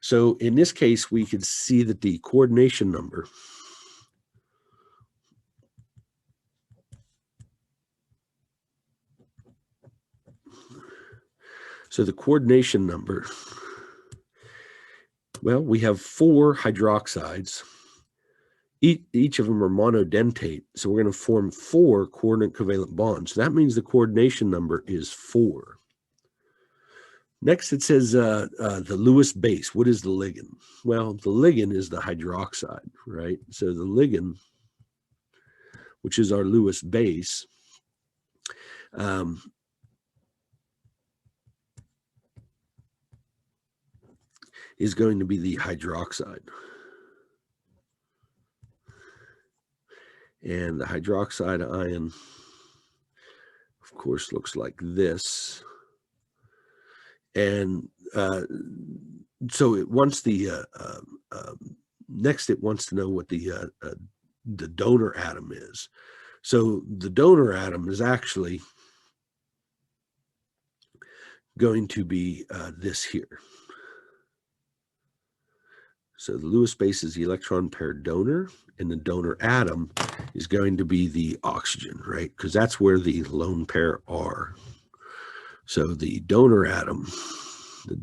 So in this case, we can see that the coordination number well, we have 4 hydroxides. Each of them are monodentate, so we're going to form 4 coordinate covalent bonds. So that means the coordination number is 4. Next, it says the Lewis base. What is the ligand? Well, the ligand is the hydroxide, right? So the ligand, which is our Lewis base, is going to be the hydroxide. And the hydroxide ion, of course, looks like this. And so it wants the next. It wants to know what the donor atom is. So the donor atom is actually going to be this here. So the Lewis base is the electron pair donor, and the donor atom is going to be the oxygen, right? Because that's where the lone pair are. So the donor atom is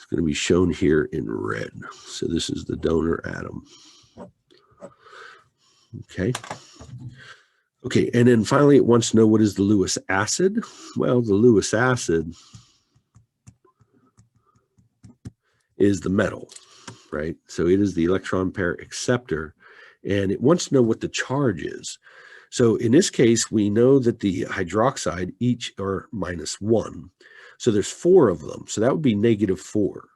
going to be shown here in red. So this is the donor atom. Okay. Okay, and then finally it wants to know what is the Lewis acid. Well, the Lewis acid is the metal, right? So it is the electron pair acceptor, and it wants to know what the charge is. So in this case, we know that the hydroxide each are -1. So there's 4 of them. So that would be -4.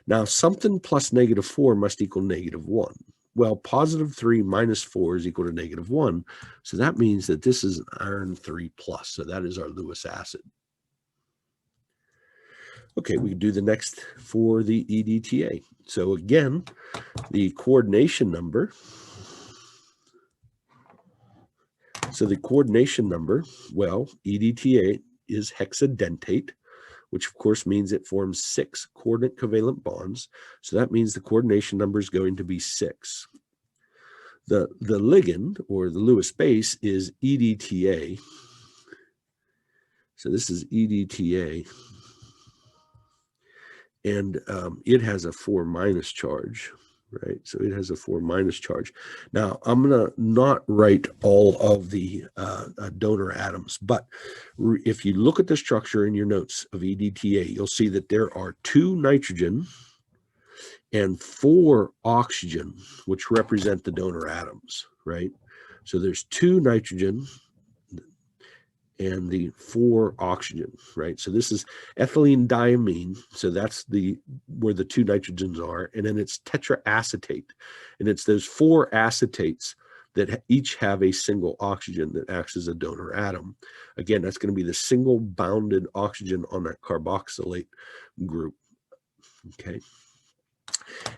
Now something plus -4 must equal -1. Well, +3 minus 4 is equal to -1. So that means that this is an iron 3+. So that is our Lewis acid. Okay, we can do the next for the EDTA. So again, the coordination number. So the coordination number, well, EDTA is hexadentate, which of course means it forms 6 coordinate covalent bonds. So that means the coordination number is going to be 6. The ligand, or the Lewis base, is EDTA. So this is EDTA. And it has a 4- charge, right? So it has a 4- charge. Now, I'm going to not write all of the donor atoms, but if you look at the structure in your notes of EDTA, you'll see that there are 2 nitrogen and 4 oxygen, which represent the donor atoms, right? So there's 2 nitrogen and the 4 oxygen, right? So this is ethylene diamine. So that's where the 2 nitrogens are. And then it's tetraacetate. And it's those 4 acetates that each have a single oxygen that acts as a donor atom. Again, that's going to be the single bounded oxygen on that carboxylate group. Okay.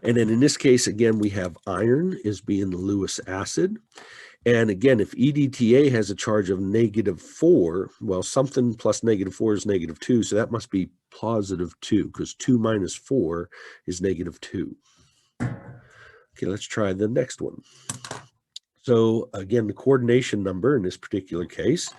And then in this case, again, we have iron as being the Lewis acid. And again, if EDTA has a charge of -4, well, something plus -4 is -2, so that must be +2, because 2 minus 4 is -2. Okay, let's try the next one. So again, the coordination number in this particular case,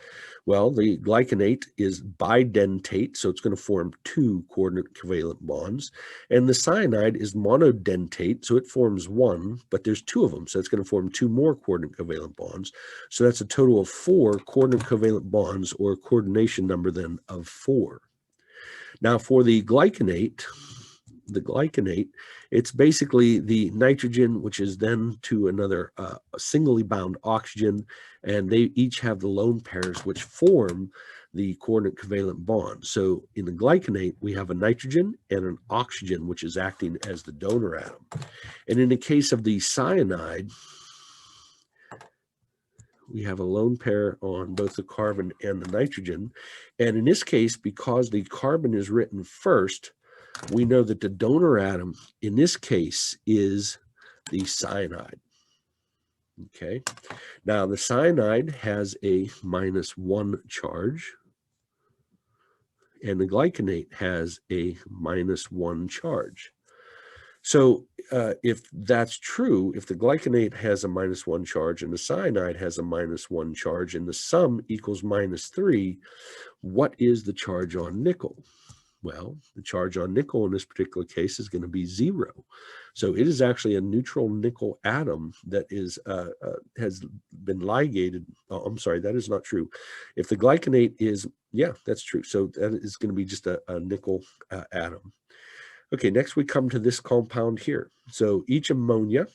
well, the glycinate is bidentate, so it's going to form 2 coordinate covalent bonds. And the cyanide is monodentate, so it forms 1, but there's 2 of them, so it's going to form 2 more coordinate covalent bonds. So that's a total of 4 coordinate covalent bonds, or a coordination number then of 4. Now for the glycinate, it's basically the nitrogen, which is then to another singly bound oxygen, and they each have the lone pairs which form the coordinate covalent bond. So in the glycinate, we have a nitrogen and an oxygen, which is acting as the donor atom. And in the case of the cyanide, we have a lone pair on both the carbon and the nitrogen. And in this case, because the carbon is written first, we know that the donor atom in this case is the cyanide. Okay. Now the cyanide has a -1 charge, and the glycinate has a -1 charge. So if that's true, if the glycinate has a -1 charge and the cyanide has a -1 charge and the sum equals -3, what is the charge on nickel? Well, the charge on nickel in this particular case is going to be 0. So it is actually a neutral nickel atom that is has been ligated. Oh, I'm sorry, that is not true. If the glycinate is, yeah, that's true. So that is going to be just a nickel atom. Okay, next we come to this compound here. So each ammonia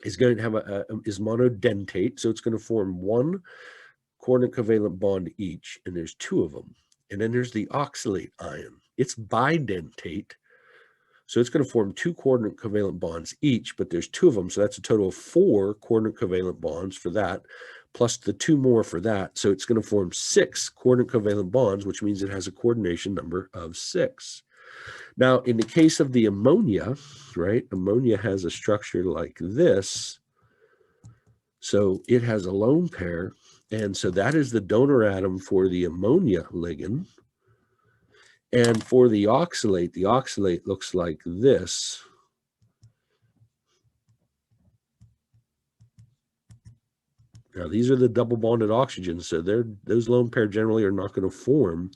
is going to have is monodentate. So it's going to form 1 coordinate covalent bond each, and there's 2 of them. And then there's the oxalate ion. It's bidentate, so it's going to form 2 coordinate covalent bonds each, but there's 2 of them, so that's a total of 4 coordinate covalent bonds for that, plus the 2 more for that. So it's going to form 6 coordinate covalent bonds, which means it has a coordination number of 6. Now, in the case of the ammonia, right, ammonia has a structure like this. So it has a lone pair, and so that is the donor atom for the ammonia ligand. And for the oxalate looks like this. Now, these are the double bonded oxygens, so those lone pair generally are not going to form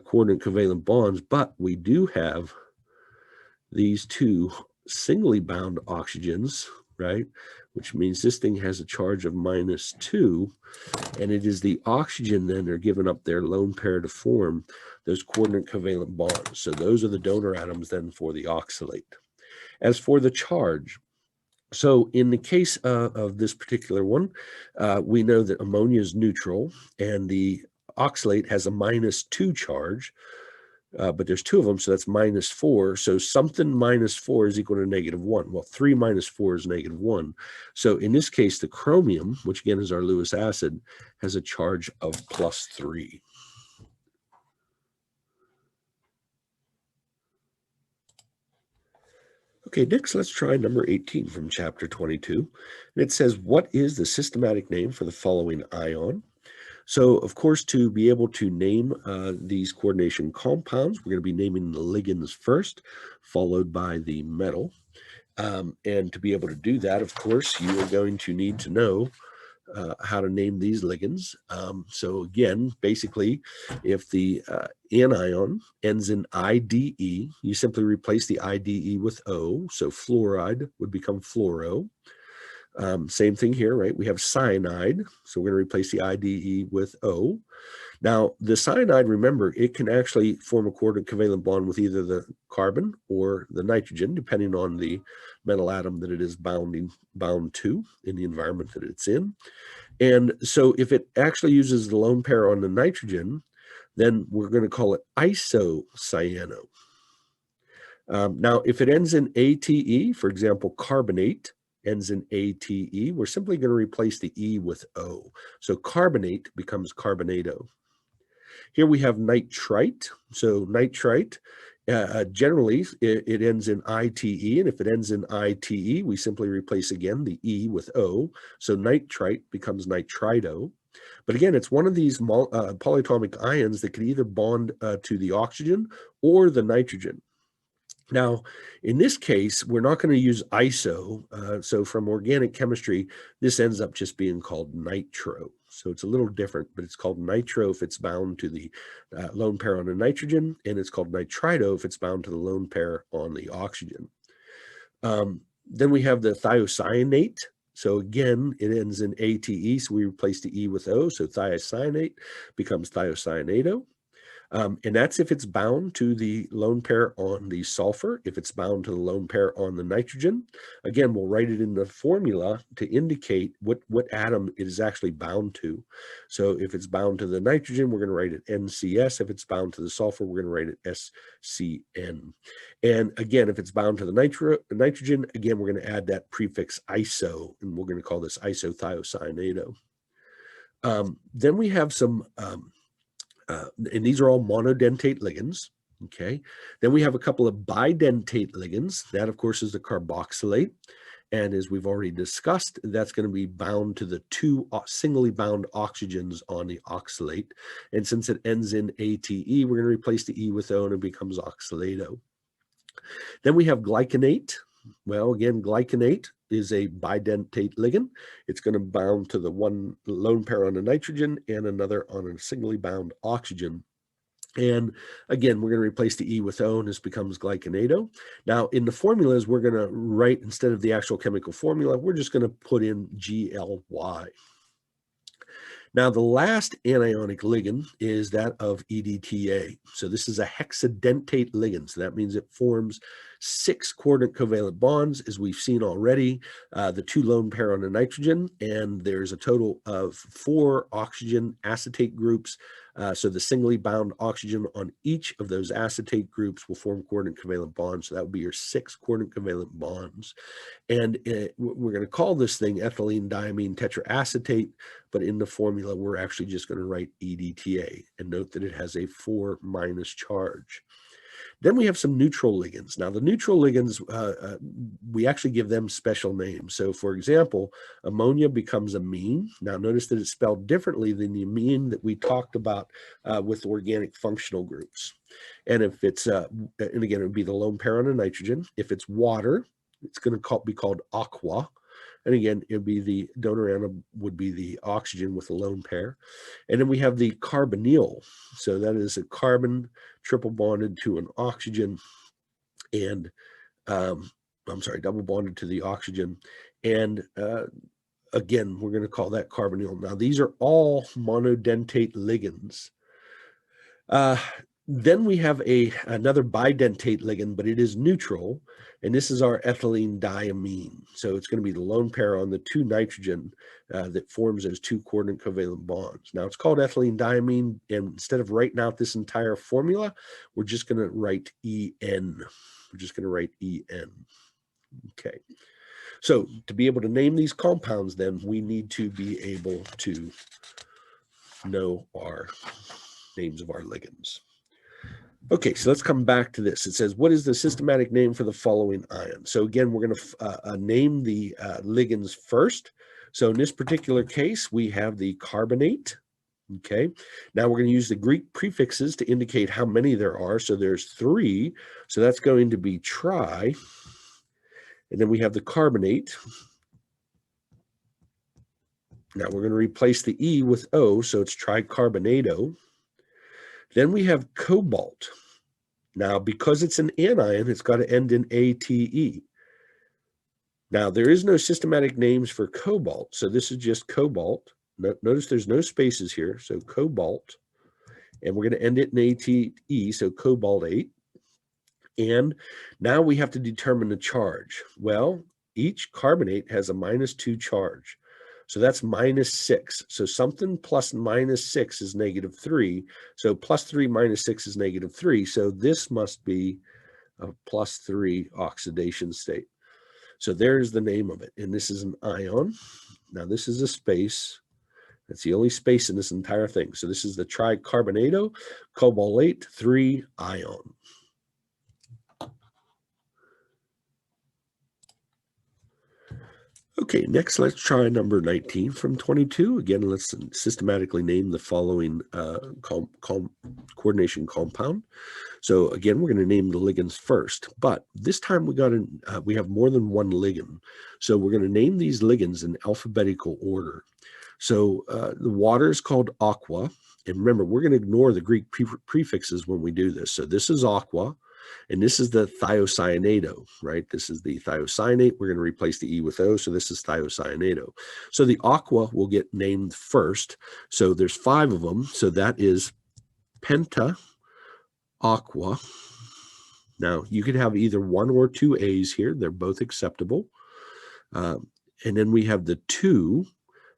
coordinate covalent bonds, but we do have these 2 singly bound oxygens, right? Which means this thing has a charge of -2. And it is the oxygen then they're giving up their lone pair to form those coordinate covalent bonds. So those are the donor atoms then for the oxalate. As for the charge, so in the case of this particular one, we know that ammonia is neutral and the oxalate has a -2 charge, but there's two of them, so that's -4. So something -4 is equal to -1. Well, 3 minus 4 is -1. So in this case, the chromium, which again is our Lewis acid, has a charge of +3. Okay, next let's try number 18 from chapter 22. And it says, what is the systematic name for the following ion? So, of course, to be able to name these coordination compounds, we're going to be naming the ligands first, followed by the metal. And to be able to do that, of course, you are going to need to know how to name these ligands. So again, basically, if the anion ends in IDE, you simply replace the IDE with O. So fluoride would become fluoro. Same thing here, right? We have cyanide, so we're going to replace the IDE with O. Now, the cyanide, remember, it can actually form a coordinate covalent bond with either the carbon or the nitrogen, depending on the metal atom that it is bound to in the environment that it's in. And so if it actually uses the lone pair on the nitrogen, then we're going to call it isocyano. Now, if it ends in ATE, for example, carbonate ends in ATE, we're simply going to replace the E with O. So carbonate becomes carbonato. Here we have nitrite. So nitrite, generally, it ends in ITE, and if it ends in ITE, we simply replace again the E with O. So nitrite becomes nitrito. But again, it's one of these polyatomic ions that can either bond to the oxygen or the nitrogen. Now, in this case, we're not going to use iso. So from organic chemistry, this ends up just being called nitro. So it's a little different, but it's called nitro if it's bound to the lone pair on the nitrogen, and it's called nitrito if it's bound to the lone pair on the oxygen. Then we have the thiocyanate. So again, it ends in ATE, so we replace the E with O, so thiocyanate becomes thiocyanato. And that's if it's bound to the lone pair on the sulfur, if it's bound to the lone pair on the nitrogen. Again, we'll write it in the formula to indicate what atom it is actually bound to. So if it's bound to the nitrogen, we're going to write it NCS. If it's bound to the sulfur, we're going to write it SCN. And again, if it's bound to the nitrogen, again, we're going to add that prefix iso, and we're going to call this isothiocyanato. Then we have some and these are all monodentate ligands, okay? Then we have a couple of bidentate ligands. That, of course, is the carboxylate. And as we've already discussed, that's going to be bound to the two singly bound oxygens on the oxalate. And since it ends in ATE, we're going to replace the E with O, and it becomes oxalato. Then we have glycinate. Well, again, glycinate is a bidentate ligand. It's going to bound to the one lone pair on the nitrogen and another on a singly bound oxygen. And again, we're going to replace the E with O, and this becomes glycinato. Now, in the formulas, we're going to write, instead of the actual chemical formula, we're just going to put in GLY. Now, the last anionic ligand is that of EDTA. So this is a hexadentate ligand. So that means it forms 6 coordinate covalent bonds, as we've seen already, the 2 lone pair on the nitrogen, and there's a total of 4 oxygen acetate groups. So the singly bound oxygen on each of those acetate groups will form coordinate covalent bonds. So that would be your 6 coordinate covalent bonds. And we're going to call this thing ethylene diamine tetraacetate, but in the formula, we're actually just going to write EDTA, and note that it has a 4- charge. Then we have some neutral ligands. Now, the neutral ligands, we actually give them special names. So, for example, ammonia becomes amine. Now, notice that it's spelled differently than the amine that we talked about with organic functional groups. And if it's, and again, it would be the lone pair on a nitrogen. If it's water, it's going to be called aqua. And again, it would be the donor atom would be the oxygen with a lone pair. And then we have the carbonyl. So that is a carbon triple bonded to an oxygen, and double bonded to the oxygen. And again, we're going to call that carbonyl. Now, these are all monodentate ligands. Then we have another bidentate ligand, but it is neutral, and this is our ethylene diamine. So it's going to be the lone pair on the 2 nitrogen that forms those 2 coordinate covalent bonds. Now it's called ethylene diamine, and instead of writing out this entire formula, we're just going to write En. We're just going to write En. Okay. So to be able to name these compounds, then we need to be able to know our names of our ligands. Okay, so let's come back to this. It says, what is the systematic name for the following ion? So again, we're going to name the ligands first. So in this particular case, we have the carbonate. Okay, now we're going to use the Greek prefixes to indicate how many there are. So there's 3. So that's going to be tri. And then we have the carbonate. Now we're going to replace the E with O, so it's tricarbonato. Then we have cobalt. Now, because it's an anion, it's got to end in ATE. Now, there is no systematic names for cobalt, so this is just cobalt. Notice there's no spaces here, so cobalt. And we're going to end it in ATE, so cobalt-8. And now we have to determine the charge. Well, each carbonate has a -2 charge. So that's -6. So something plus -6 is -3. So +3 minus 6 is -3. So this must be a +3 oxidation state. So there's the name of it. And this is an ion. Now this is a space. That's the only space in this entire thing. So this is the tricarbonato cobalt-8 3 ion. Okay, next let's try number 19 from 22. Again, let's systematically name the following coordination compound. So again, we're going to name the ligands first, but this time we have more than one ligand. So we're going to name these ligands in alphabetical order. So the water is called aqua. And remember, we're going to ignore the Greek prefixes when we do this. So this is aqua. And this is the thiocyanate, right? This is the thiocyanate. We're going to replace the E with O, so this is thiocyanate. So the aqua will get named first. So there's 5 of them. So that is penta aqua. Now, you could have either 1 or 2 A's here. They're both acceptable. And then we have the 2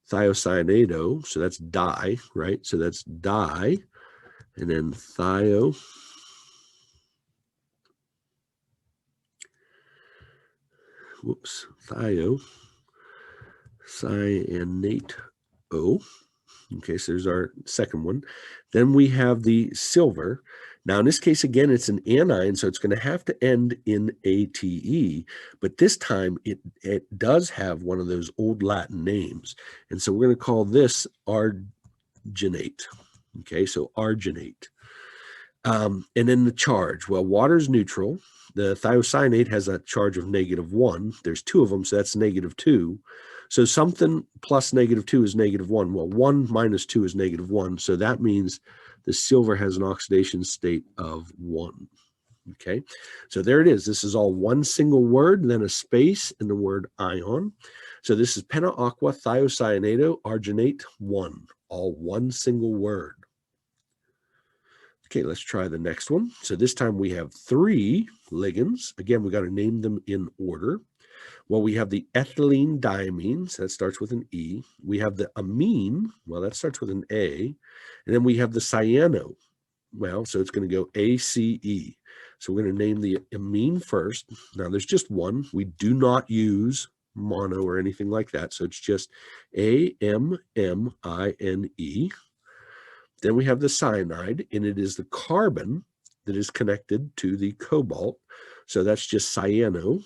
thiocyanate. So that's di, right? So that's di. And then thio. Thiocyanate O. Okay, so there's our second one. Then we have the silver. Now, in this case, again, it's an anion, so it's going to have to end in ATE, but this time it does have one of those old Latin names. And so we're going to call this arginate. Okay, so arginate. And then the charge. Well, water is neutral. The thiocyanate has a charge of -1. There's 2 of them, so that's -2. So something plus -2 is -1. Well, 1 minus 2 is -1. So that means the silver has an oxidation state of 1. Okay, so there it is. This is all one single word, then a space in the word ion. So this is penta aqua thiocyanate arginate 1, all one single word. Okay, let's try the next one. So this time we have 3 ligands. Again, we got to name them in order. Well, we have the ethylene diamine, so that starts with an E. We have the amine, well, that starts with an A. And then we have the cyano. Well, so it's going to go ACE. So we're going to name the amine first. Now, there's just one. We do not use mono or anything like that. So it's just AMMINE. Then we have the cyanide, and it is the carbon that is connected to the cobalt. So that's just cyano.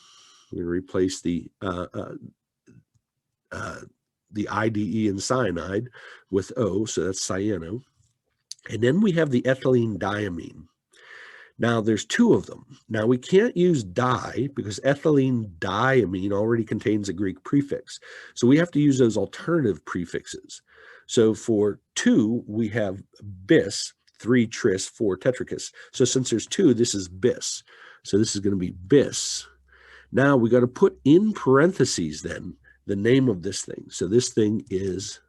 We're going to replace the IDE in cyanide with O, so that's cyano. And then we have the ethylene diamine. Now, there's 2 of them. Now, we can't use di because ethylene diamine already contains a Greek prefix. So we have to use those alternative prefixes. So for 2, we have bis, 3 tris, 4 tetrachus. So since there's 2, this is bis. So this is going to be bis. Now we got to put in parentheses then the name of this thing. So this thing is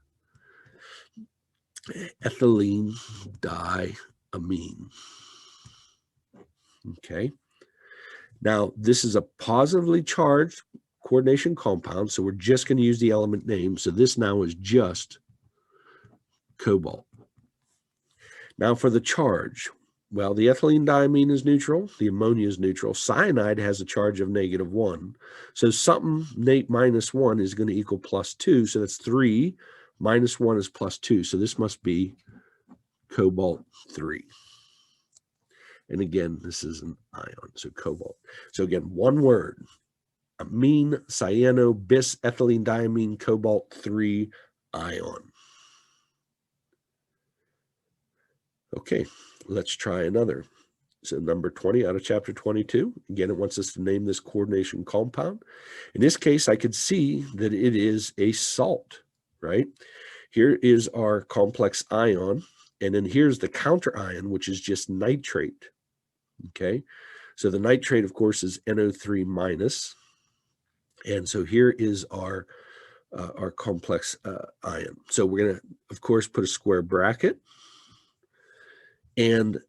ethylene diamine. Okay. Now, this is a positively charged coordination compound, so we're just going to use the element name. So this now is just cobalt. Now for the charge, well, the ethylene diamine is neutral, the ammonia is neutral. Cyanide has a charge of -1. So something -1 is going to equal +2. So that's 3 minus 1 is +2. So this must be cobalt 3. And again, this is an ion, so cobalt. So again, one word, amine cyano bis ethylene diamine cobalt 3 ion. Okay, let's try another. So number 20 out of chapter 22. Again, it wants us to name this coordination compound. In this case, I could see that it is a salt, right? Here is our complex ion, and then here's the counter ion, which is just nitrate. Okay, so the nitrate, of course, is NO3 minus. And so here is our complex ion. So we're going to, of course, put a square bracket. And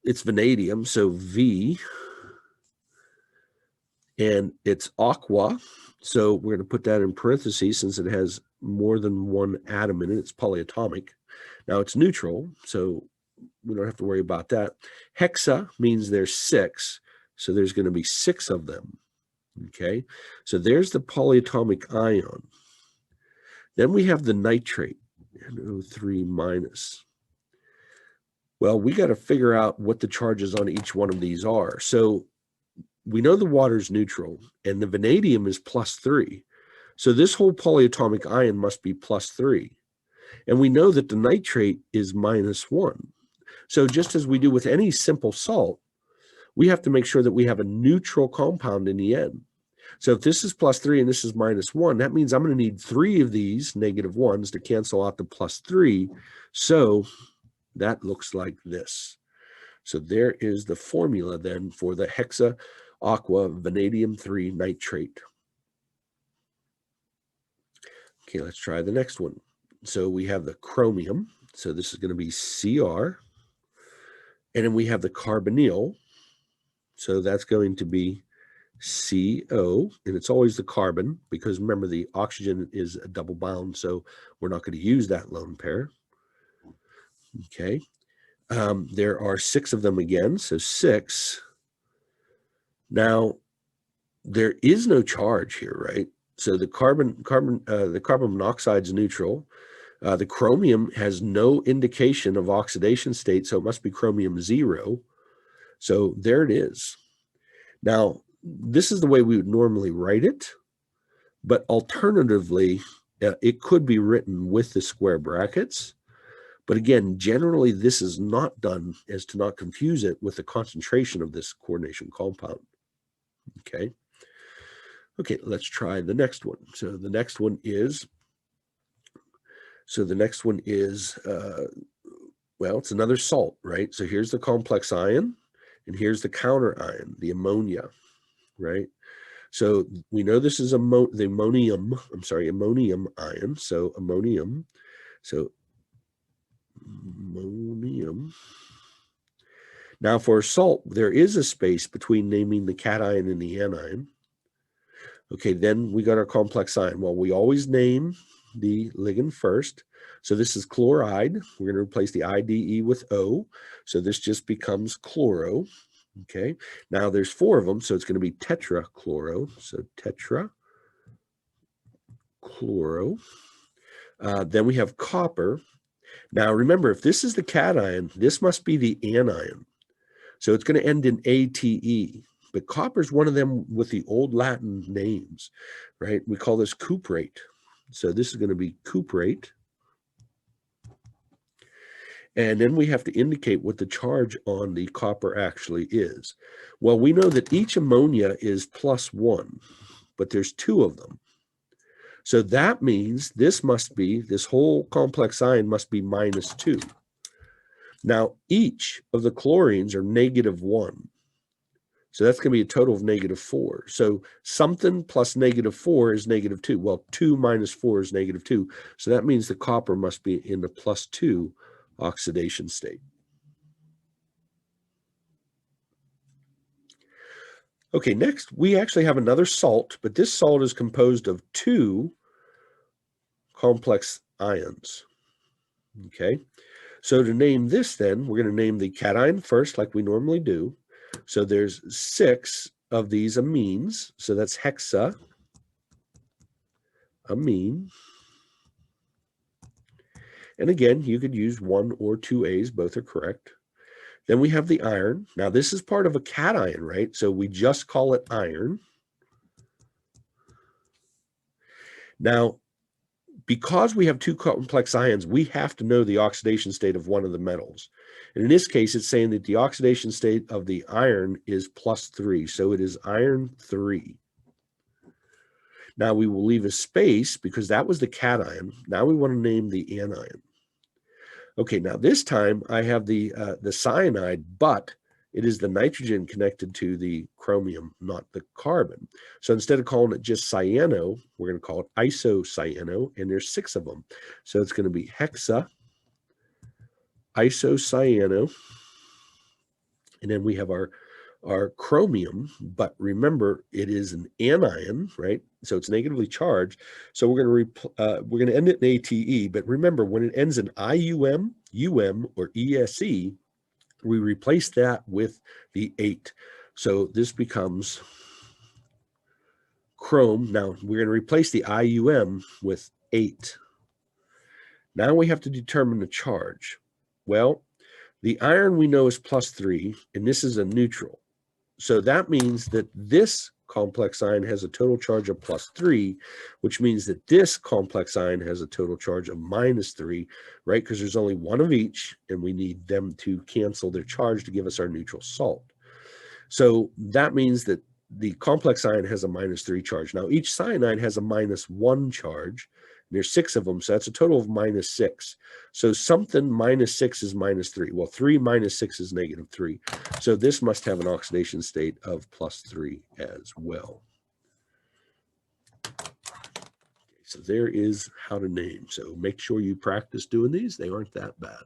it's vanadium, so V. And it's aqua. So we're going to put that in parentheses since it has more than one atom in it. It's polyatomic. Now it's neutral, so we don't have to worry about that. Hexa means there's 6, so there's going to be 6 of them. Okay, so there's the polyatomic ion. Then we have the nitrate, NO3 minus. Well, we got to figure out what the charges on each one of these are. So we know the water's neutral, and the vanadium is +3. So this whole polyatomic ion must be +3. And we know that the nitrate is -1. So just as we do with any simple salt, we have to make sure that we have a neutral compound in the end. So if this is +3 and this is -1, that means I'm going to need 3 of these -1s to cancel out the +3. So that looks like this. So there is the formula then for the hexa aqua vanadium 3 nitrate. Okay, let's try the next one. So we have the chromium. So this is going to be Cr. And then we have the carbonyl. So that's going to be CO, and it's always the carbon, because remember the oxygen is a double bound, so we're not going to use that lone pair. Okay, there are 6 of them again, so 6. Now there is no charge here, right? So the carbon monoxide is neutral. The chromium has no indication of oxidation state, so it must be chromium 0. So there it is. Now, this is the way we would normally write it, but alternatively, it could be written with the square brackets. But again, generally, this is not done as to not confuse it with the concentration of this coordination compound. Okay. Okay, let's try the next one. So the next one is, well, it's another salt, right? So here's the complex ion, and here's the counter ion, the ammonia, right? So we know this is the ammonium ion. So ammonium. Now for salt, there is a space between naming the cation and the anion. Okay, then we got our complex ion. Well, we always name the ligand first. So this is chloride. We're going to replace the IDE with O. So this just becomes chloro. Okay, now there's 4 of them, so it's going to be tetrachloro. So tetrachloro. Then we have copper. Now remember, if this is the cation, this must be the anion. So it's going to end in ATE. But copper is one of them with the old Latin names, right? We call this cuprate. So this is going to be cuprate. And then we have to indicate what the charge on the copper actually is. Well, we know that each ammonia is +1, but there's 2 of them. So that means this whole complex ion must be— now each of the chlorines are -1. So that's going to be a total of -4. So something plus -4 is -2. Well, 2 minus 4 is -2. So that means the copper must be in the +2 oxidation state. Okay, next we actually have another salt, but this salt is composed of 2 complex ions. Okay, so to name this then, we're going to name the cation first like we normally do. So there's 6 of these amines. So that's hexa, amine. And again, you could use 1 or 2 A's, both are correct. Then we have the iron. Now this is part of a cation, right? So we just call it iron. Now, because we have 2 complex ions, we have to know the oxidation state of one of the metals. And in this case, it's saying that the oxidation state of the iron is +3. So it is iron 3. Now we will leave a space because that was the cation. Now we want to name the anion. Okay, now this time I have the cyanide, but it is the nitrogen connected to the chromium, not the carbon. So instead of calling it just cyano, we're going to call it isocyano, and there's 6 of them. So it's going to be hexa, isocyano, and then we have our chromium, but remember it is an anion, right? So it's negatively charged. So we're going to end it in ATE, but remember when it ends in IUM, UM, or ESE, we replace that with the 8. So this becomes chrome. Now we're going to replace the IUM with 8. Now we have to determine the charge. Well, the iron we know is +3, and this is a neutral. So that means that this complex ion has a total charge of +3, which means that this complex ion has a total charge of -3, right? Because there's only one of each, and we need them to cancel their charge to give us our neutral salt. So that means that the complex ion has a -3 charge. Now, each cyanide has a -1 charge. There's 6 of them, so that's a total of -6. So something -6 is -3. Well, 3 minus 6 is -3. So this must have an oxidation state of +3 as well. So there is how to name. So make sure you practice doing these. They aren't that bad.